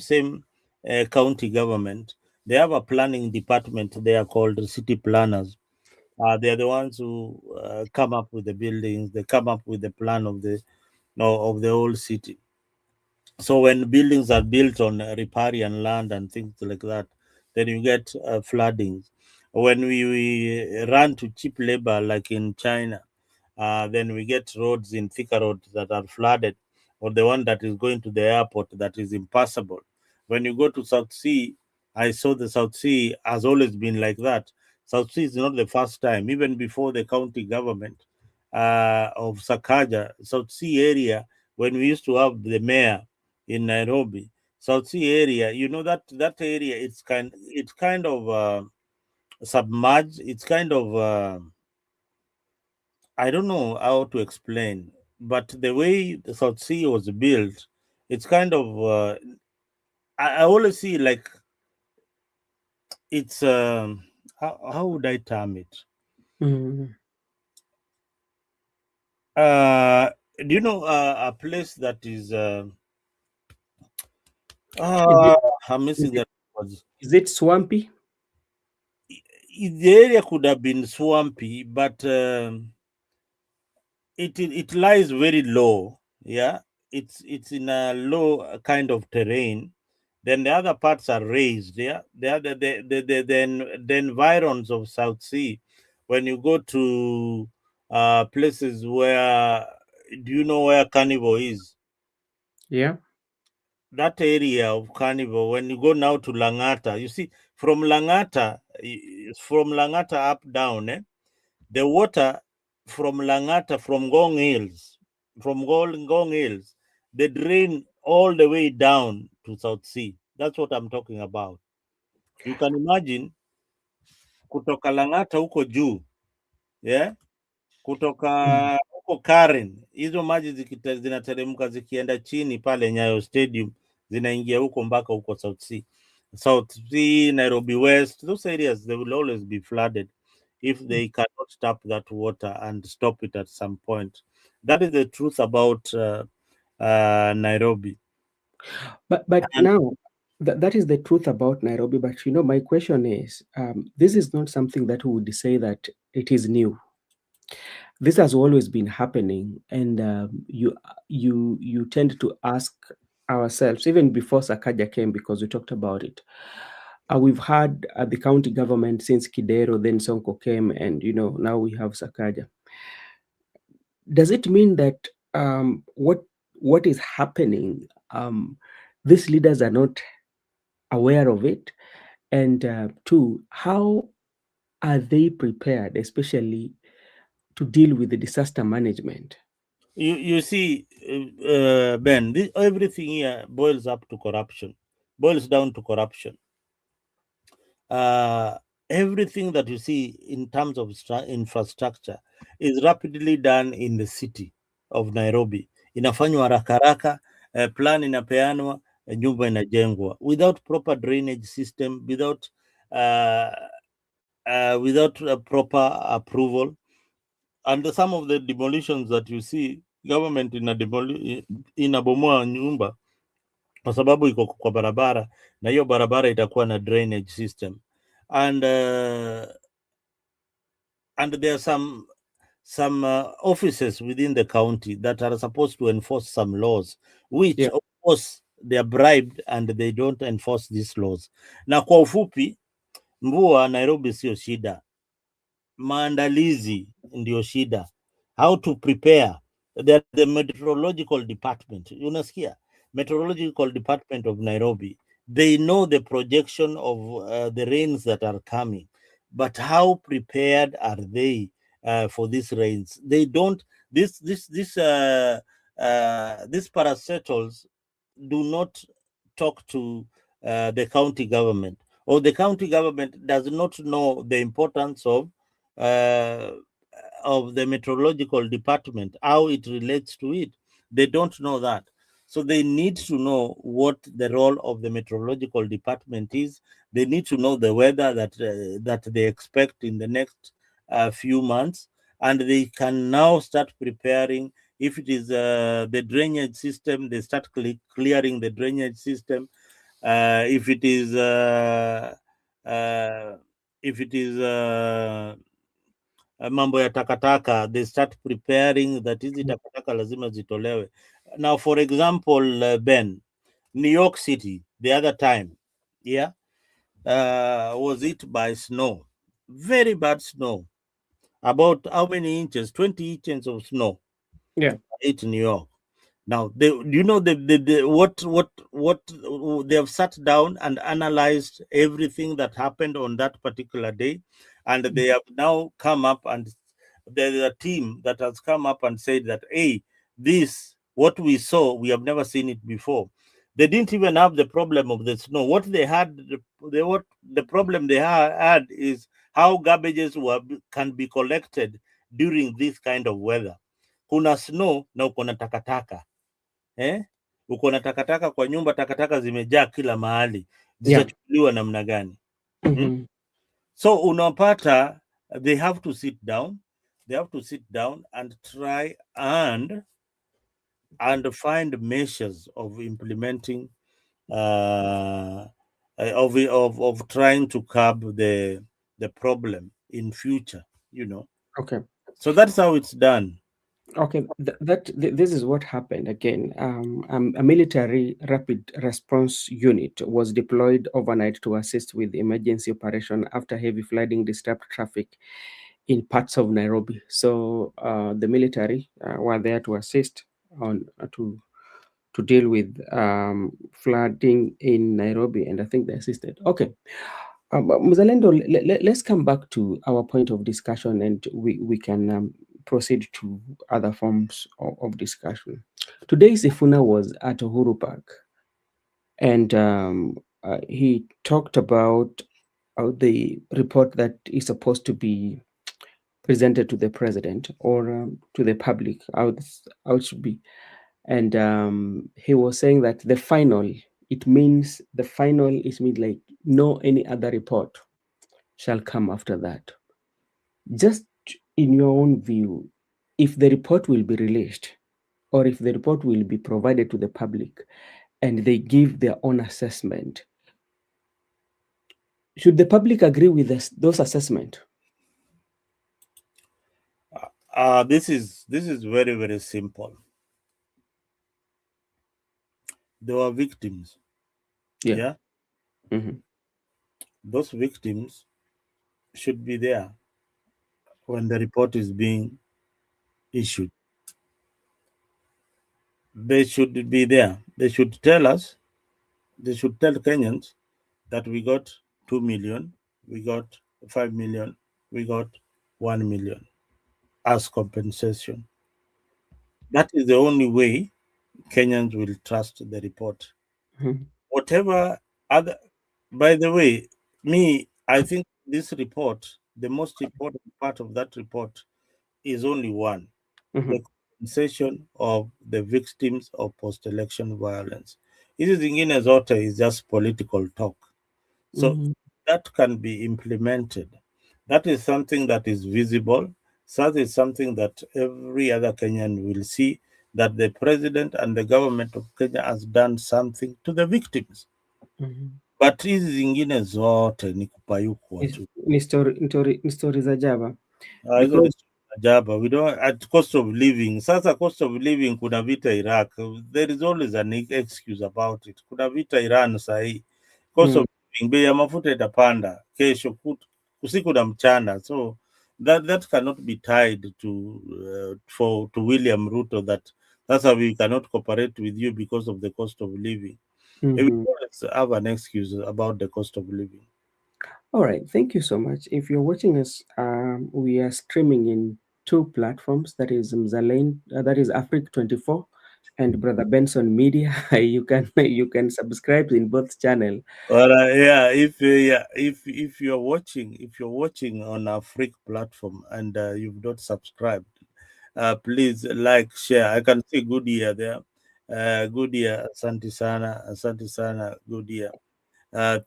county government. They have a planning department. They are called city planners. They are the ones who come up with the buildings. They come up with the plan of the no, of the whole city. So when buildings are built on riparian land and things like that, then you get floodings. When we run to cheap labor, like in China, then we get roads in Thika Road that are flooded, or the one that is going to the airport that is impassable. When you go to South Sea, I saw the South Sea has always been like that. South Sea is not the first time. Even before the county government of Sakaja, South Sea area, when we used to have the mayor in Nairobi, South Sea area, that area, it's kind of submerged. It's kind of I don't know how to explain, but the way the South Sea was built, it's kind of I always see like it's how would I term it? Mm. Do you know a place that is Is uh, it I'm is missing it that word. is it swampy? The area could have been swampy, but it lies very low. Yeah, it's in a low kind of terrain. Then the other parts are raised. Yeah, the environs of South Sea. When you go to places where, do you know where Carnival is? Yeah. That area of Carnival. When you go now to Langata, you see from Langata up down. The water from Langata, from Gong Hills, Gong Hills, they drain all the way down to South Sea. That's what I'm talking about. You can imagine kutoka Langata huko juu, yeah? Mm. Kutoka huko Karen, hizo maji zinateremka zikienda chini pale Nyayo Stadium, zinaingia huko mpaka huko South Sea. South Sea, Nairobi West, those areas, they will always be flooded if they cannot tap that water and stop it at some point. That is the truth about Nairobi. But And now that is the truth about Nairobi. But my question is, this is not something that we would say that it is new. This has always been happening, and you tend to ask ourselves even before Sakaja came, because we talked about it. We've had the county government since Kidero, then Sonko came, and now we have Sakaja. Does it mean that what is happening? These leaders are not aware of it, and two, how are they prepared, especially to deal with the disaster management? you see, Ben, everything here boils up to corruption, boils down to corruption. uh, Everything that you see in terms of infrastructure is rapidly done in the city of Nairobi. inafanywa haraka haraka, plan inapeanwa, nyumba inajengwa without proper drainage system, without proper approval. And some of the demolitions that you see, government inabomoa nyumba kwa sababu iko kwa barabara, na hiyo barabara itakuwa na drainage system, and there are some offices within the county that are supposed to enforce some laws, which of course they are bribed and they don't enforce these laws. Na kwa ufupi, mvua Nairobi sio shida, maandalizi ndio shida. How to prepare. The meteorological department, unasikia, meteorological department of Nairobi, they know the projection of the rains that are coming, but how prepared are they for these rains? They don't. These parastatals do not talk to the county government, or the county government does not know the importance of the meteorological department, how it relates to it. They don't know that. So they need to know what the role of the meteorological department is. They need to know the weather that they expect in the next few months, and they can now start preparing. If it is the drainage system, they start clearing the drainage system. If it is mambo ya takataka, they start preparing that hizi takataka lazima zitolewe. Now, for example, Ben, New York City the other time, was hit by snow, very bad snow, about how many inches? 20 inches of snow. Hit New York. Now, what they have sat down and analyzed everything that happened on that particular day, and they have now come up, and there's a team that has come up and said that, hey, this, what we saw, we have never seen it before. They didn't even have the problem of the snow. What they had, the problem they had is how garbages can be collected during this kind of weather. Kuna snow na uko na takataka. Uko na takataka kwa nyumba, takataka zimejaa kila mahali, zitachukuliwa namna gani? So unapata they have to sit down and try and find measures of implementing of trying to curb the problem in future, Okay. So that's how it's done. Okay, this is what happened again. A military rapid response unit was deployed overnight to assist with emergency operation after heavy flooding disturbed traffic in parts of Nairobi. So the military were there to assist to deal with flooding in Nairobi, and I think they assisted. Okay. Mzalendo, let's come back to our point of discussion, and we can proceed to other forms of discussion. Today, Sifuna was at Uhuru Park, and he talked about the report that is supposed to be presented to the president or to the public, how it should be. And he was saying that the final, it means like no any other report shall come after that. Just in your own view, if the report will be released or if the report will be provided to the public and they give their own assessment, should the public agree with those assessments? This is very, very simple. There were victims. Yeah. Those victims should be there when the report is being issued. They should be there. They should tell us, they should tell Kenyans that we got 2 million, we got 5 million, we got 1 million as compensation. That is the only way Kenyans will trust the report. Whatever other, by the way, I think this report, the most important part of that report is only one. The compensation of the victims of post-election violence. Hizi zingine zote is just political talk. So that can be implemented. That is something that is visible. That is something that every other Kenyan will see, that the president and the government of Kenya has done something to the victims. But hizi zingine zote ni kupayukwa tu. Ni story za jaba. Hizo ni jaba. We don't, at cost of living. Sasa cost of living, kuna vita Iraq. There is always an excuse about it. Kuna vita Iran sahi. Cost of living, bei ya mafuta itapanda kesho usiku na mchana. So that cannot be tied to William Ruto, that that's how we cannot cooperate with you because of the cost of living. We always have an excuse about the cost of living. All right, thank you so much. If you're watching us, we are streaming in 2 platforms. That is that is Afriq24 and Brother Benson Media. You can subscribe in both channels. Yeah, if you're watching on Afriq platform and you've not subscribed, please like, share. I can see good year there. Good year, asante sana, good year.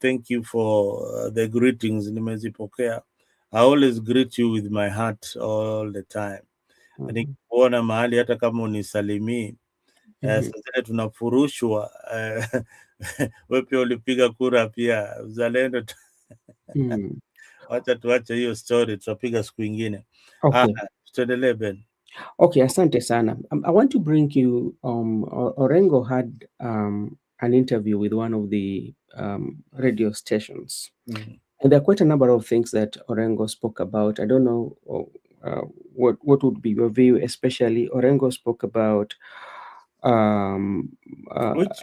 Thank you for the greetings, nimezipokea. I always greet you with my heart all the time. Nikikuona mahali hata kama unisalimii, saa zile tunafurushwa, wewe pia ulipiga kura pia, uzalendo. Wacha tuache hiyo story, tutapiga siku ingine. Okay. Tuendelee Ben. Okay, asante sana. I want to bring you, Orengo had an interview with one of the radio stations. And there are quite a number of things that Orengo spoke about. I don't know what would be your view, especially Orengo spoke about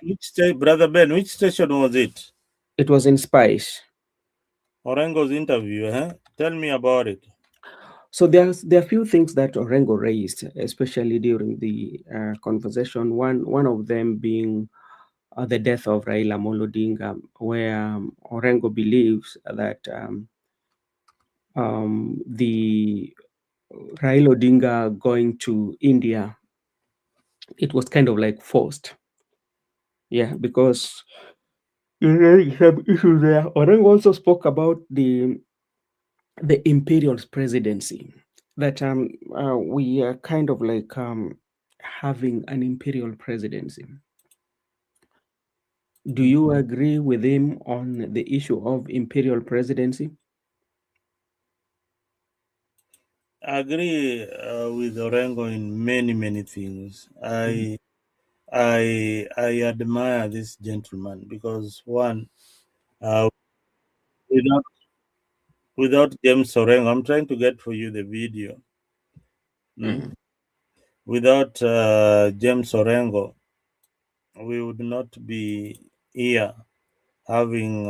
which station, Brother Ben, which station was it? It was in Spice. Orengo's interview, Tell me about it. So there are a few things that Orengo raised, especially during the conversation. One of them being the death of Raila Amolo Odinga, where Orengo believes that the Raila Odinga going to India, it was kind of like forced. Yeah, because you have issues there. Orengo also spoke about the imperial presidency, that we are kind of like having an imperial presidency. Do you agree with him on the issue of imperial presidency? I agree with Orengo in many things. I admire this gentleman because, one, without James Orengo, I'm trying to get for you the video. Without James Orengo, we would not be here having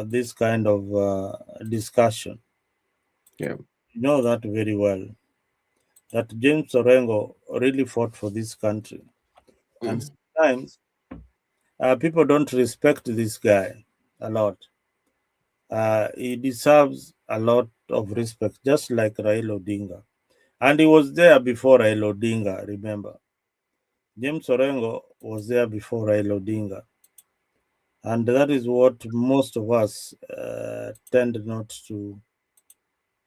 this kind of discussion. Yeah, you know that very well, that James Orengo really fought for this country. And sometimes people don't respect this guy a lot. He deserves a lot of respect, just like Raila Odinga. And he was there before Raila Odinga, remember. James Orengo was there before Raila Odinga. And that is what most of us tend not to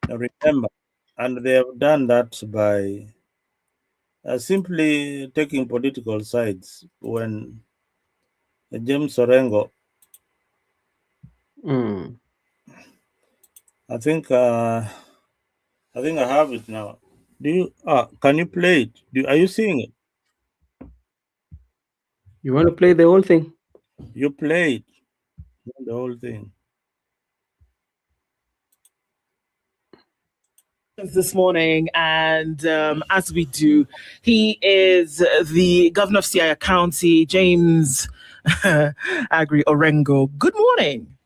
remember. And they have done that by simply taking political sides. When James Orengo, I think I have it now. Do you? Can you play it? Are you seeing it? You want to play the whole thing? You play it, the whole thing. This morning, and as we do, he is the governor of Siaya County, James Agri Orengo. Good morning.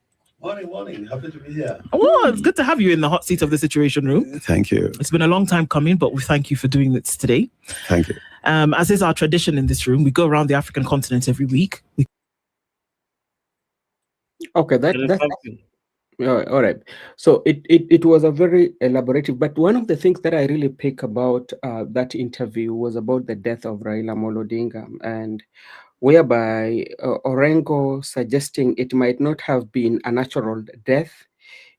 Morning. Happy to be here. Well, it's good to have you in the hot seat of the Situation Room. Thank you. It's been a long time coming, but we thank you for doing this today. Thank you. As is our tradition in this room, we go around the African continent every week. Okay, All right. So it was a very elaborative, but one of the things that I really pick about that interview was about the death of Raila Amolo Odinga, and whereby Orengo suggesting it might not have been a natural death.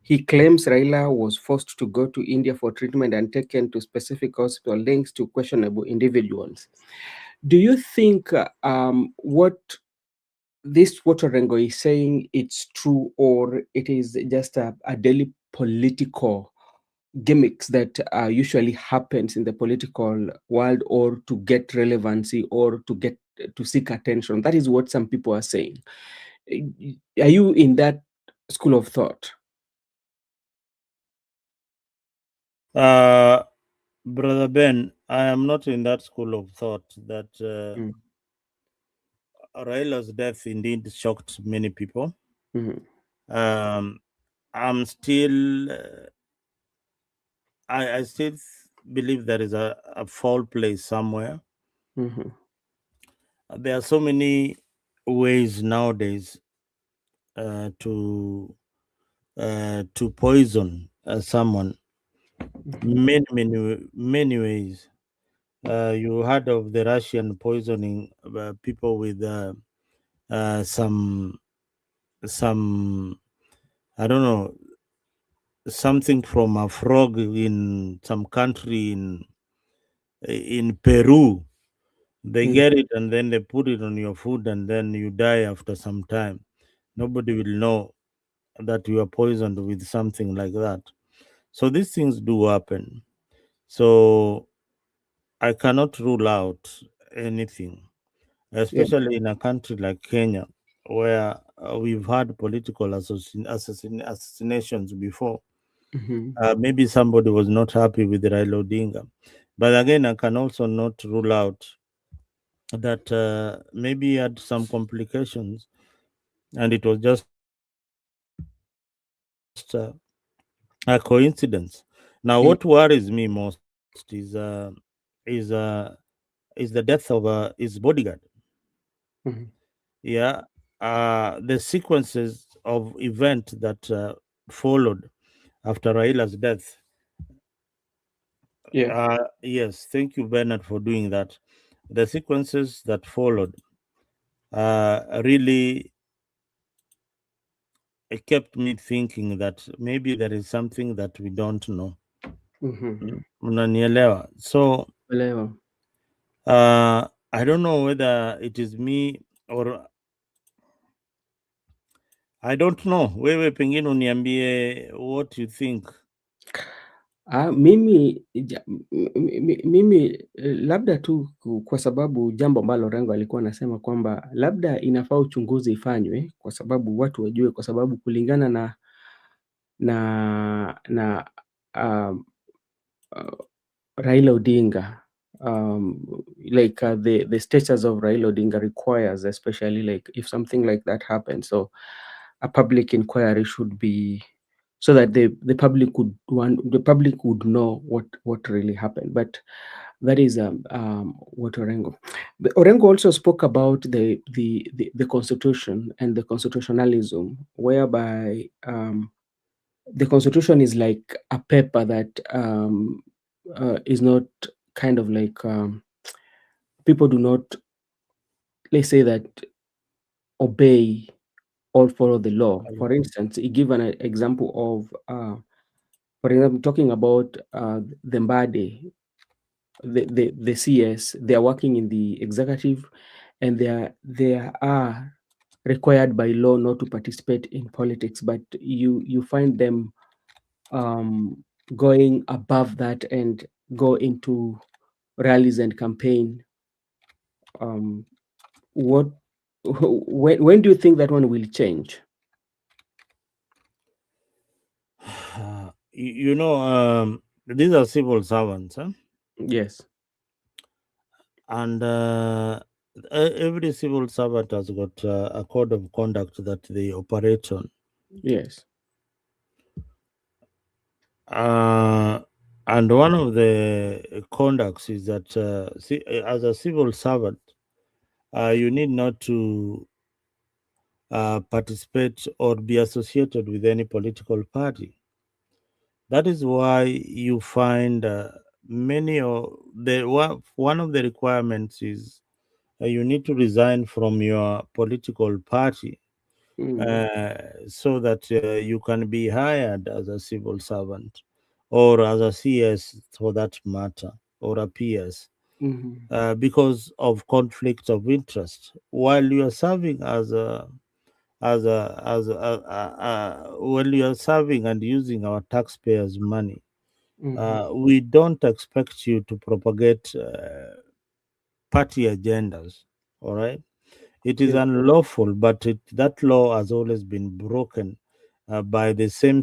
He claims Raila was forced to go to India for treatment and taken to specific hospital links to questionable individuals. Do you think what Orengo is saying it's true, or it is just a daily political gimmicks that usually happens in the political world, or to get relevancy, or to seek attention? That is what some people are saying. Are you in that school of thought? Brother Ben, I am not in that school of thought that Raila's death indeed shocked many people. I'm still, I still believe there is a foul play somewhere. There are so many ways nowadays to poison someone. Many ways. You heard of the Russian poisoning people with some I don't know, something from a frog in some country in Peru. They get it and then they put it on your food and then you die after some time. Nobody will know that you are poisoned with something like that. So these things do happen. So I cannot rule out anything, especially in a country like Kenya, where we've had political assassinations before. Maybe somebody was not happy with Raila Odinga. But again, I can also not rule out that maybe he had some complications and it was just a coincidence. Now, what worries me most is the death of his bodyguard. Yeah, the sequences of event that followed after Raila's death. Yes, thank you, Bernard, for doing that. The sequences that followed really it kept me thinking that maybe there is something that we don't know. Unanielewa? So I don't know whether it is me or I don't know. Wewe pengine uniambie what you think. Mimi labda tu kwa sababu jambo ambalo Orengo alikuwa anasema kwamba labda inafaa uchunguzi ifanywe kwa sababu watu wajue, kwa sababu kulingana na Raila Odinga, the status of Raila Odinga requires, especially like if something like that happens, so a public inquiry should be, so that the public would know what really happened. But that is what Orengo also spoke about the constitution and the constitutionalism, whereby the constitution is like a paper that is not kind of like people do not, let's say, that obey or follow the law. For instance, he give an example of for example, talking about the Mbade, the CS, they are working in the executive, and they are required by law not to participate in politics, but you find them going above that and go into rallies and campaign. When do you think that one will change? These are civil servants, huh? Yes. And every civil servant has got a code of conduct that they operate on. Yes. And one of the conducts is that as a civil servant, you need not to participate or be associated with any political party. That is why you find many of one of the requirements is you need to resign from your political party so that you can be hired as a civil servant or as a CS for that matter, or a PS, because of conflict of interest. While you are serving while you are serving and using our taxpayers' money, we don't expect you to propagate party agendas. All right. It is Yeah. unlawful, but that law has always been broken by the same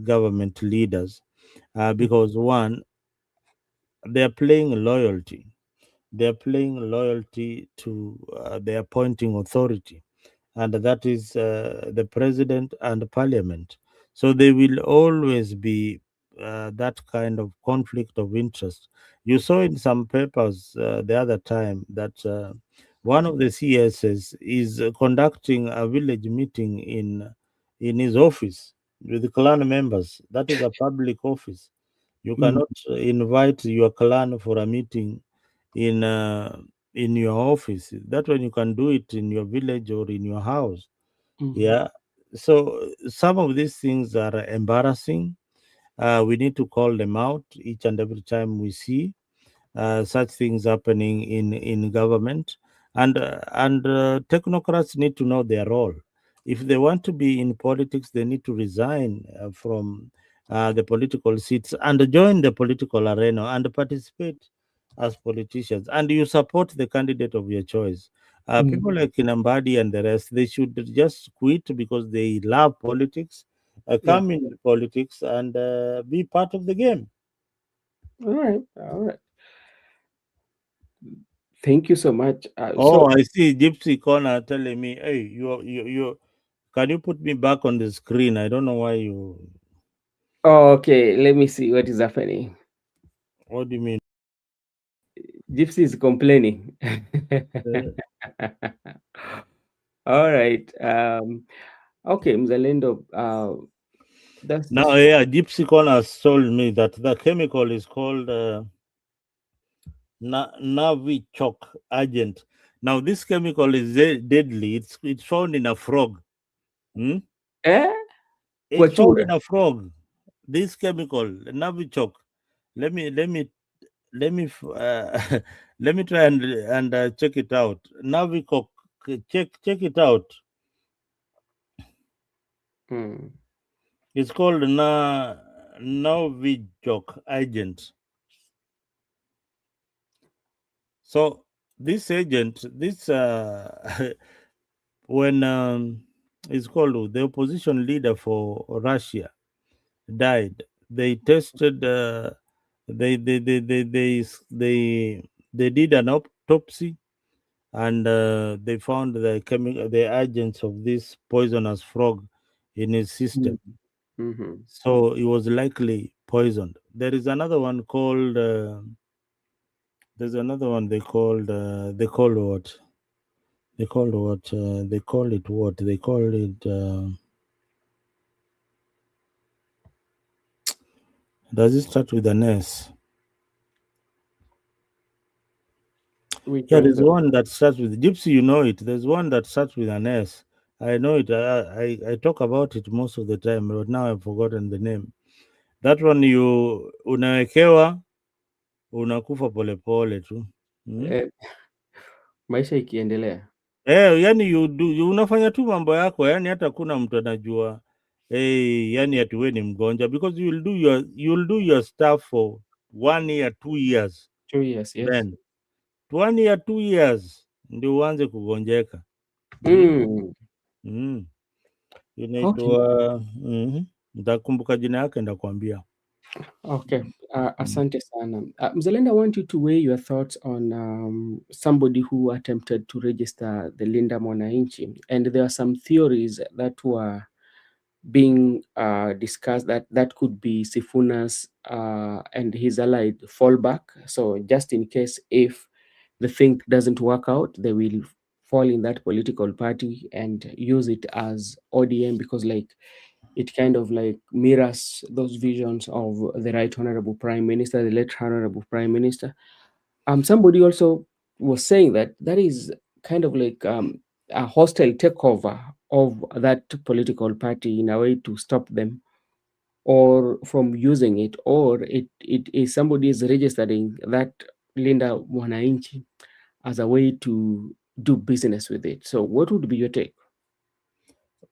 government leaders because one, they are playing loyalty. They are playing loyalty to the appointing authority, and that is the president and parliament. So there will always be that kind of conflict of interest. You saw in some papers the other time that one of the CSs is conducting a village meeting in his office with the clan members. That is a public office. You cannot invite your clan for a meeting in uh, in your office. That one you can do it in your village or in your house. Yeah. So some of these things are embarrassing. We need to call them out each and every time we see such things happening in government, and technocrats need to know their role. If they want to be in politics, they need to resign from the political seats and join the political arena and participate as politicians, and you support the candidate of your choice. People like Kinambadi and the rest, they should just quit because they love politics, Yeah. come in politics and be part of the game. All right. All right. Thank you so much. Oh, I see Gypsy Corner telling me, "Hey, you, can you put me back on the screen? I don't know why you. Okay, let me see what is happening. What do you mean? Gypsy is complaining. All right. Okay, Mzalendo. That's Now, yeah, Gypsy Corner has told me that the chemical is called Navichok agent. Now, this chemical is deadly. It's found in a frog. Hmm? It's found in Kwachura. a frog. This chemical, Navichok. Let me let me let me try and check it out. Navichok, check it out. It's called Novichok agent. So this agent, this when it's called the opposition leader for Russia died, they tested. They did an autopsy, and they found the agents of this poisonous frog in his system. So he was likely poisoned. There is another one called. There's another one they called. They called what? They called what? They call it what? They call it. Does it start with an S? Yeah, there's one that starts with Gypsy. You know it. There's one that starts with an S. I know it. I talk about it most of the time, but now I've forgotten the name. That one you unawekewa unakufa polepole tu. Maisha ikiendelea. Yani you unafanya tu mambo yako, yani hata kuna mtu anajua yani ati wewe ni mgonjwa, because you'll do your stuff for 1 year 2 years. 2 years, yes. Then 1 year 2 years ndio uanze kugonjeka. Inaitwa nitakumbuka jina yake ndakwambia. Okay, asante sana. Mzalendo, I want you to weigh your thoughts on somebody who attempted to register the Linda Mwananchi, and there are some theories that were being discussed that could be Sifuna's and his allied fallback. So just in case if the thing doesn't work out, they will fall in that political party and use it as ODM, because like it kind of like mirrors those visions of the Right Honorable Prime Minister, the late Honorable Prime Minister. Somebody also was saying that that is kind of like a hostile takeover of that political party in a way to stop them or from using it, or it is somebody is registering that Linda Mwananchi as a way to do business with it. So what would be your take?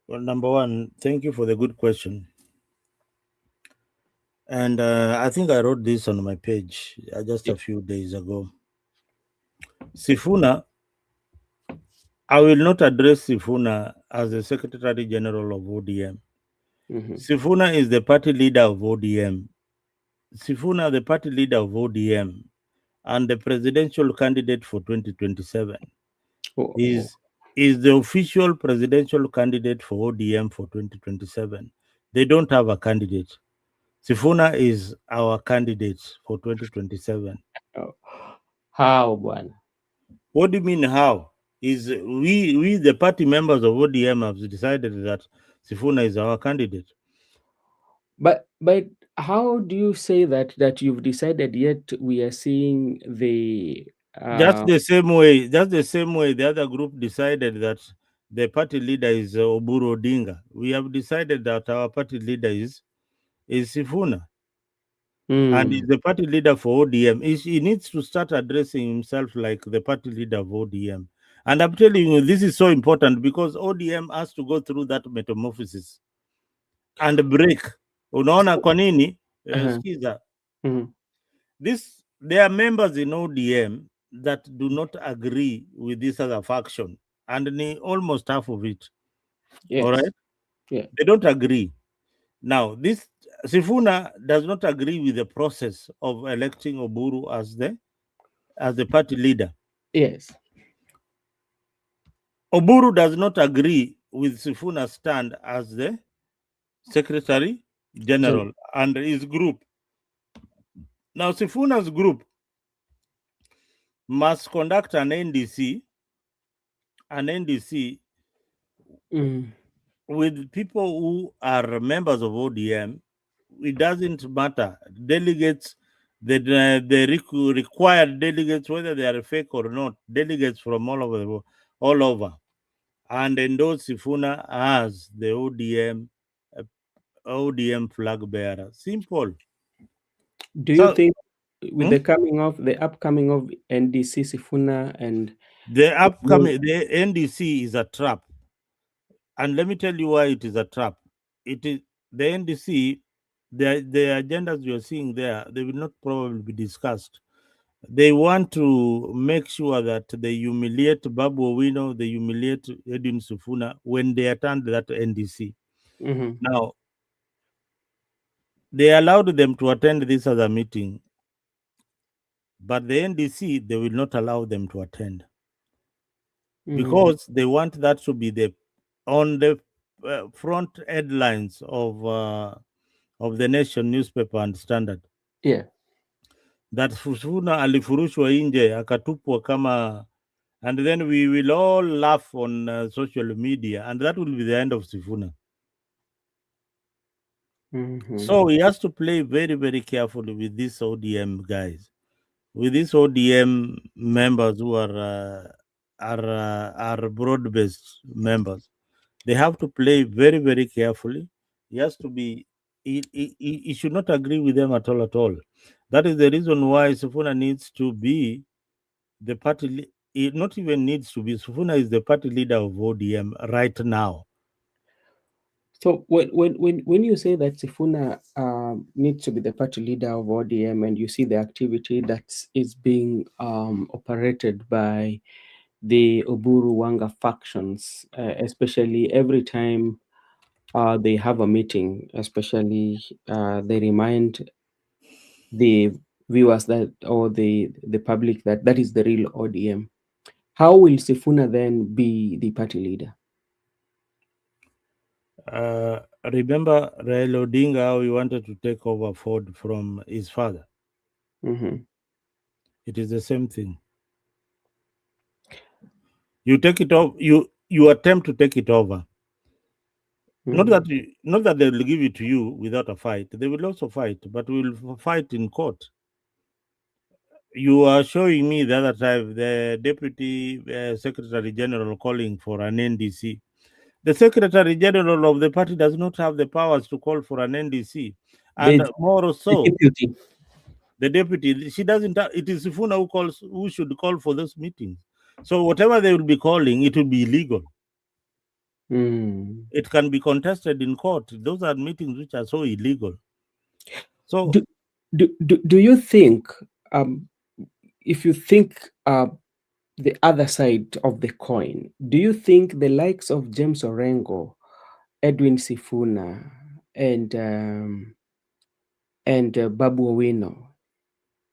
Well, number one, thank you for the good question. And I think I wrote this on my page just a few days ago. Sifuna, I will not address Sifuna as the Secretary General of ODM. Sifuna is the party leader of ODM. Sifuna, the party leader of ODM, and the presidential candidate for 2027, is the official presidential candidate for ODM for 2027. They don't have a candidate. Sifuna is our candidate for 2027. How, Bwana? What do you mean how? Is we the party members of ODM have decided that Sifuna is our candidate. But how do you say that you've decided, yet we are seeing the Just the same way the other group decided that the party leader is Oburu Odinga. We have decided that our party leader is Sifuna. And he's the party leader for ODM. He needs to start addressing himself like the party leader of ODM. And I'm telling you, this is so important because ODM has to go through that metamorphosis and break. Unaona kwa nini? Skiza. There are members in ODM that do not agree with this other faction, and almost half of it. Yes. All right? Yeah. They don't agree. Now, this Sifuna does not agree with the process of electing Oburu as the party leader. Yes. Oburu does not agree with Sifuna's stand as the Secretary General and his group. Now, Sifuna's group must conduct an NDC with people who are members of ODM. It doesn't matter. Delegates, the required delegates, whether they are fake or not, delegates from all over, and endorse Sifuna as the ODM flag bearer. Simple. Do you think with the upcoming of NDC Sifuna and the NDC is a trap? And let me tell you why it is a trap. It is the NDC, the agendas you're seeing there, they will not probably be discussed. They want to make sure that they humiliate Babu Owino, they humiliate Edwin Sifuna when they attend that NDC. Now, they allowed them to attend this other meeting, but the NDC, they will not allow them to attend because they want that to be on the front headlines of the Nation newspaper and Standard. Yeah. That Sifuna alifurushwa nje akatupwa kama, and then we will all laugh on social media, and that will be the end of Sifuna. So he has to play very, very carefully with these ODM guys, with these ODM members who are broad-based members. They have to play very, very carefully. He has to be. He should not agree with them at all. That is the reason why Sifuna needs to be the party. He not even needs to be. Sifuna is the party leader of ODM right now. So when you say that Sifuna needs to be the party leader of ODM, and you see the activity that is being operated by the Oburu Wanga factions, especially every time they have a meeting, especially they remind the viewers that, or the public, that is the real ODM. How will Sifuna then be the party leader? Remember Raila Odinga, how he wanted to take over Ford from his father? It is the same thing. You take it off. You attempt to take it over. Not that they will give it to you without a fight. They will also fight, but we will fight in court. You are showing me the other time the Deputy Secretary General calling for an NDC. The Secretary General of the party does not have the powers to call for an NDC, and more so, the deputy, she doesn't. It is Sifuna who should call for those meetings. So whatever they will be calling, it will be illegal. It can be contested in court. Those are meetings which are so illegal. So, do you think, if you think the other side of the coin, do you think the likes of James Orengo, Edwin Sifuna, and Babu Owino,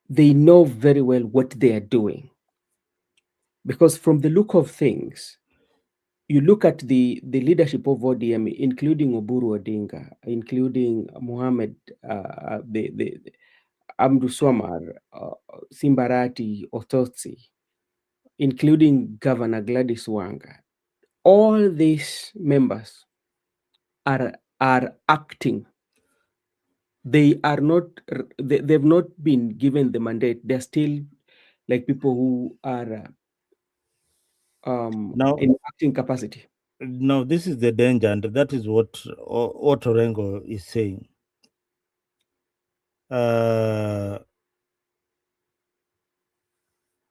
they know very well what they are doing? Because from the look of things, you look at the leadership of ODM, including Oburu Odinga, including Mohammed, the Amdu Swamar, Simbarati, Ototsi, including Governor Gladys Wanga. All these members are acting. They are not. They've not been given the mandate. They're still like people who are in acting capacity. No, this is the danger, and that is what Orengo is saying.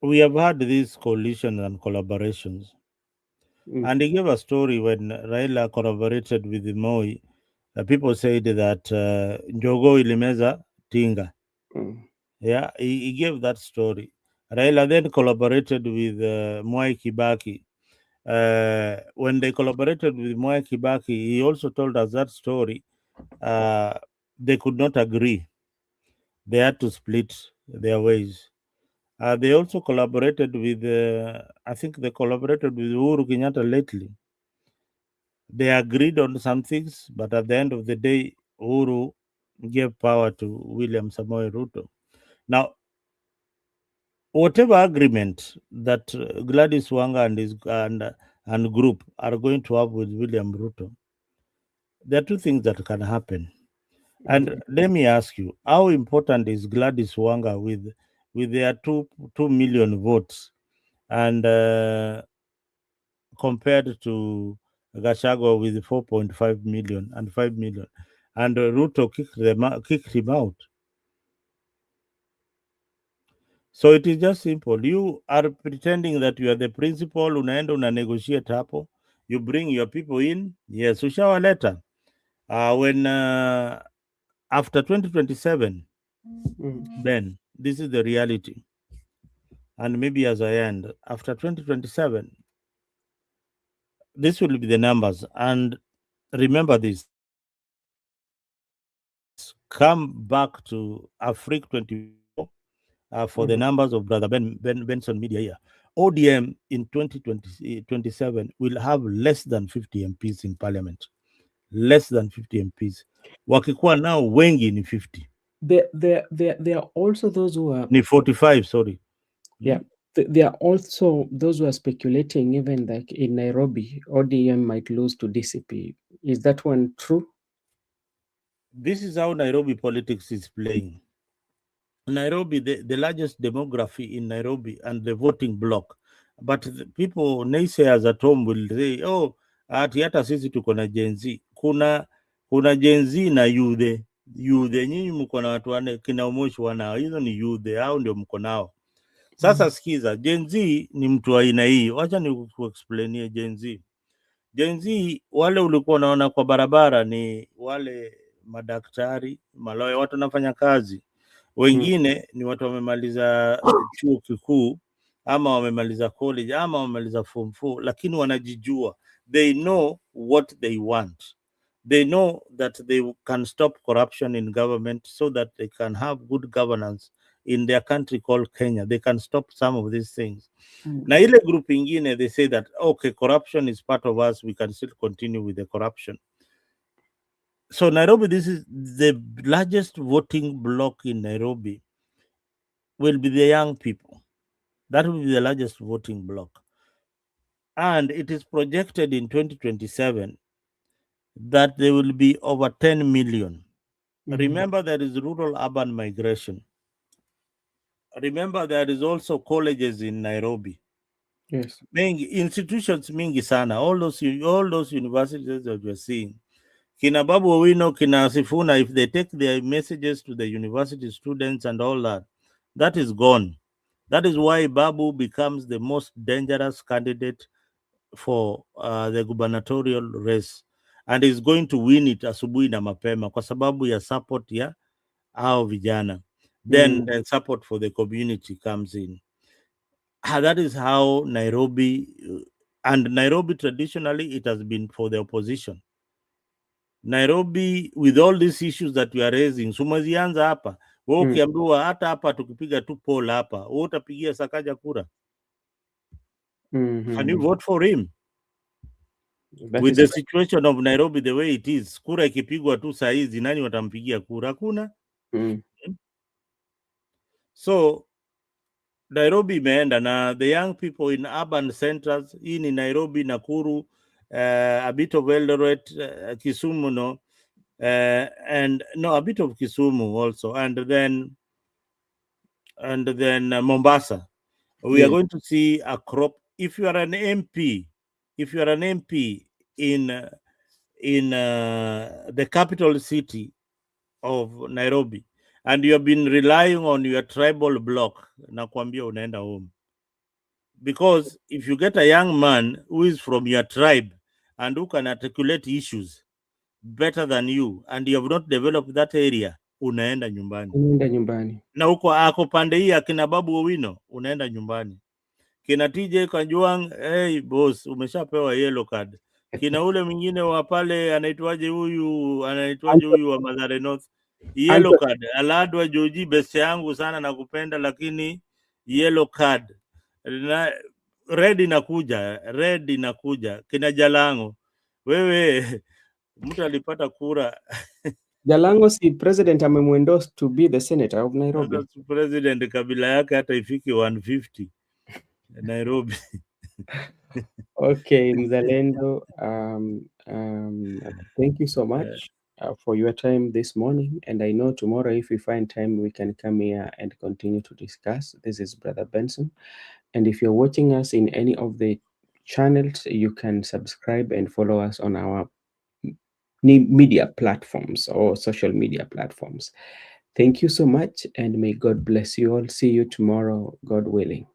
We have had these coalitions and collaborations. And he gave a story when Raila collaborated with Moi. People said that Njogo ilimeza Tinga. Yeah, he gave that story. Raila then collaborated with Mwai Kibaki. When they collaborated with Mwai Kibaki, he also told us that story. They could not agree. They had to split their ways. They also collaborated with, I think they collaborated with Uhuru Kenyatta lately. They agreed on some things, but at the end of the day, Uhuru gave power to William Samoei Ruto. Now, whatever agreement that Gladys Wanga and group are going to have with William Ruto, there are two things that can happen. And let me ask you, how important is Gladys Wanga with their 2 million votes, and compared to Gachagua with 4.5 million and 5 million, and Ruto kicked him out? So it is just simple. You are pretending that you are the principal, unaenda una negotiate hapo, you bring your people in. Yes, ushawaleta. When after 2027, then this is the reality. And maybe as I end, after 2027, this will be the numbers. And remember this, come back to Afriq24 for the numbers of Brother Benson Media here. ODM in 2027 will have less than 50 MPs in parliament. Less than 50 MPs. Wakikuwa now wengi ni 50. There are also those who are... Ni 45, sorry. Yeah. There are also those who are speculating even like in Nairobi, ODM might lose to DCP. Is that one true? This is how Nairobi politics is playing. Nairobi, the largest demography in Nairobi and the voting bloc. But the people, naysayers at home will say, oh, ati hata sisi tuko na Gen Z. Kuna Gen Z na youth. Nyinyi mko na watu wane kina Umoshi wanao. Hizo ni youth, hao ndio mko nao. Sasa sikiza, Gen Z ni mtu wa aina hii. Wacha ni kuexplainie Gen Z. Gen Z wale ulikuwa unaona kwa barabara ni wale madaktari, maloya, watu wanafanya kazi. Wengine ni watu wamemaliza chuo kikuu ama wamemaliza college ama wamemaliza form 4, lakini wanajijua. They know what they want. They know that they can stop corruption in government so that they can have good governance in their country called Kenya. They can stop some of these things. Na ile group ingine, they say that, okay, corruption is part of us. We can still continue with the corruption. So Nairobi, this is the largest voting bloc in Nairobi, will be the young people. That will be the largest voting bloc. And it is projected in 2027 that there will be over 10 million. Remember, there is rural-urban migration. Remember, there is also colleges in Nairobi. Yes. Institutions mingi sana. All those universities that we're seeing. Kina Babu Owino, Kina Sifuna, if they take their messages to the university students and all that, that is gone. That is why Babu becomes the most dangerous candidate for the gubernatorial race, and is going to win it asubuhi na mapema kwa sababu ya support ya hao vijana. Then the support for the community comes in. That is how Nairobi, and Nairobi traditionally it has been for the opposition. Nairobi, with all these issues that we are raising, sumazianza hapa. Wewe ukiambiwa hata hapa tukipiga tu poll hapa, wewe utapigia Sakaja kura. Can you vote for him? With the situation of Nairobi the way it is, kura ikipigwa tu saa hizi, nani watampigia kura? Hakuna. So Nairobi imeenda na the young people in urban centers, hii ni Nairobi, Nakuru, a bit of Eldoret, Kisumu, no, and no, a bit of Kisumu also, and then Mombasa. We are going to see a crop. If you are an MP, in the capital city of Nairobi, and you have been relying on your tribal block, nakwambia unaenda home. Because if you get a young man who is from your tribe and who can articulate issues better than you, and you have not developed that area, unaenda nyumbani. Na uko ako pande hii akina Babu Owino, unaenda nyumbani. Kina TJ Kajwang, hey boss, umeshapewa yellow card. Kina ule mwingine wa pale anaitwaje huyu wa Mathare North, yellow card. Aladwa Joji, best yangu sana na kupenda, lakini yellow card. Red inakuja. Kina Jalango, wewe mtu alipata kura. Jalango si president amemwendorse to be the senator of Nairobi. President kabila yake hata ifiki 150 Nairobi. Okay, Mzalendo, thank you so much for your time this morning, and I know tomorrow if we find time we can come here and continue to discuss. This is Brother Benson, and if you're watching us in any of the channels, you can subscribe and follow us on our media platforms or social media platforms. Thank you so much, and may God bless you all. See you tomorrow, God willing.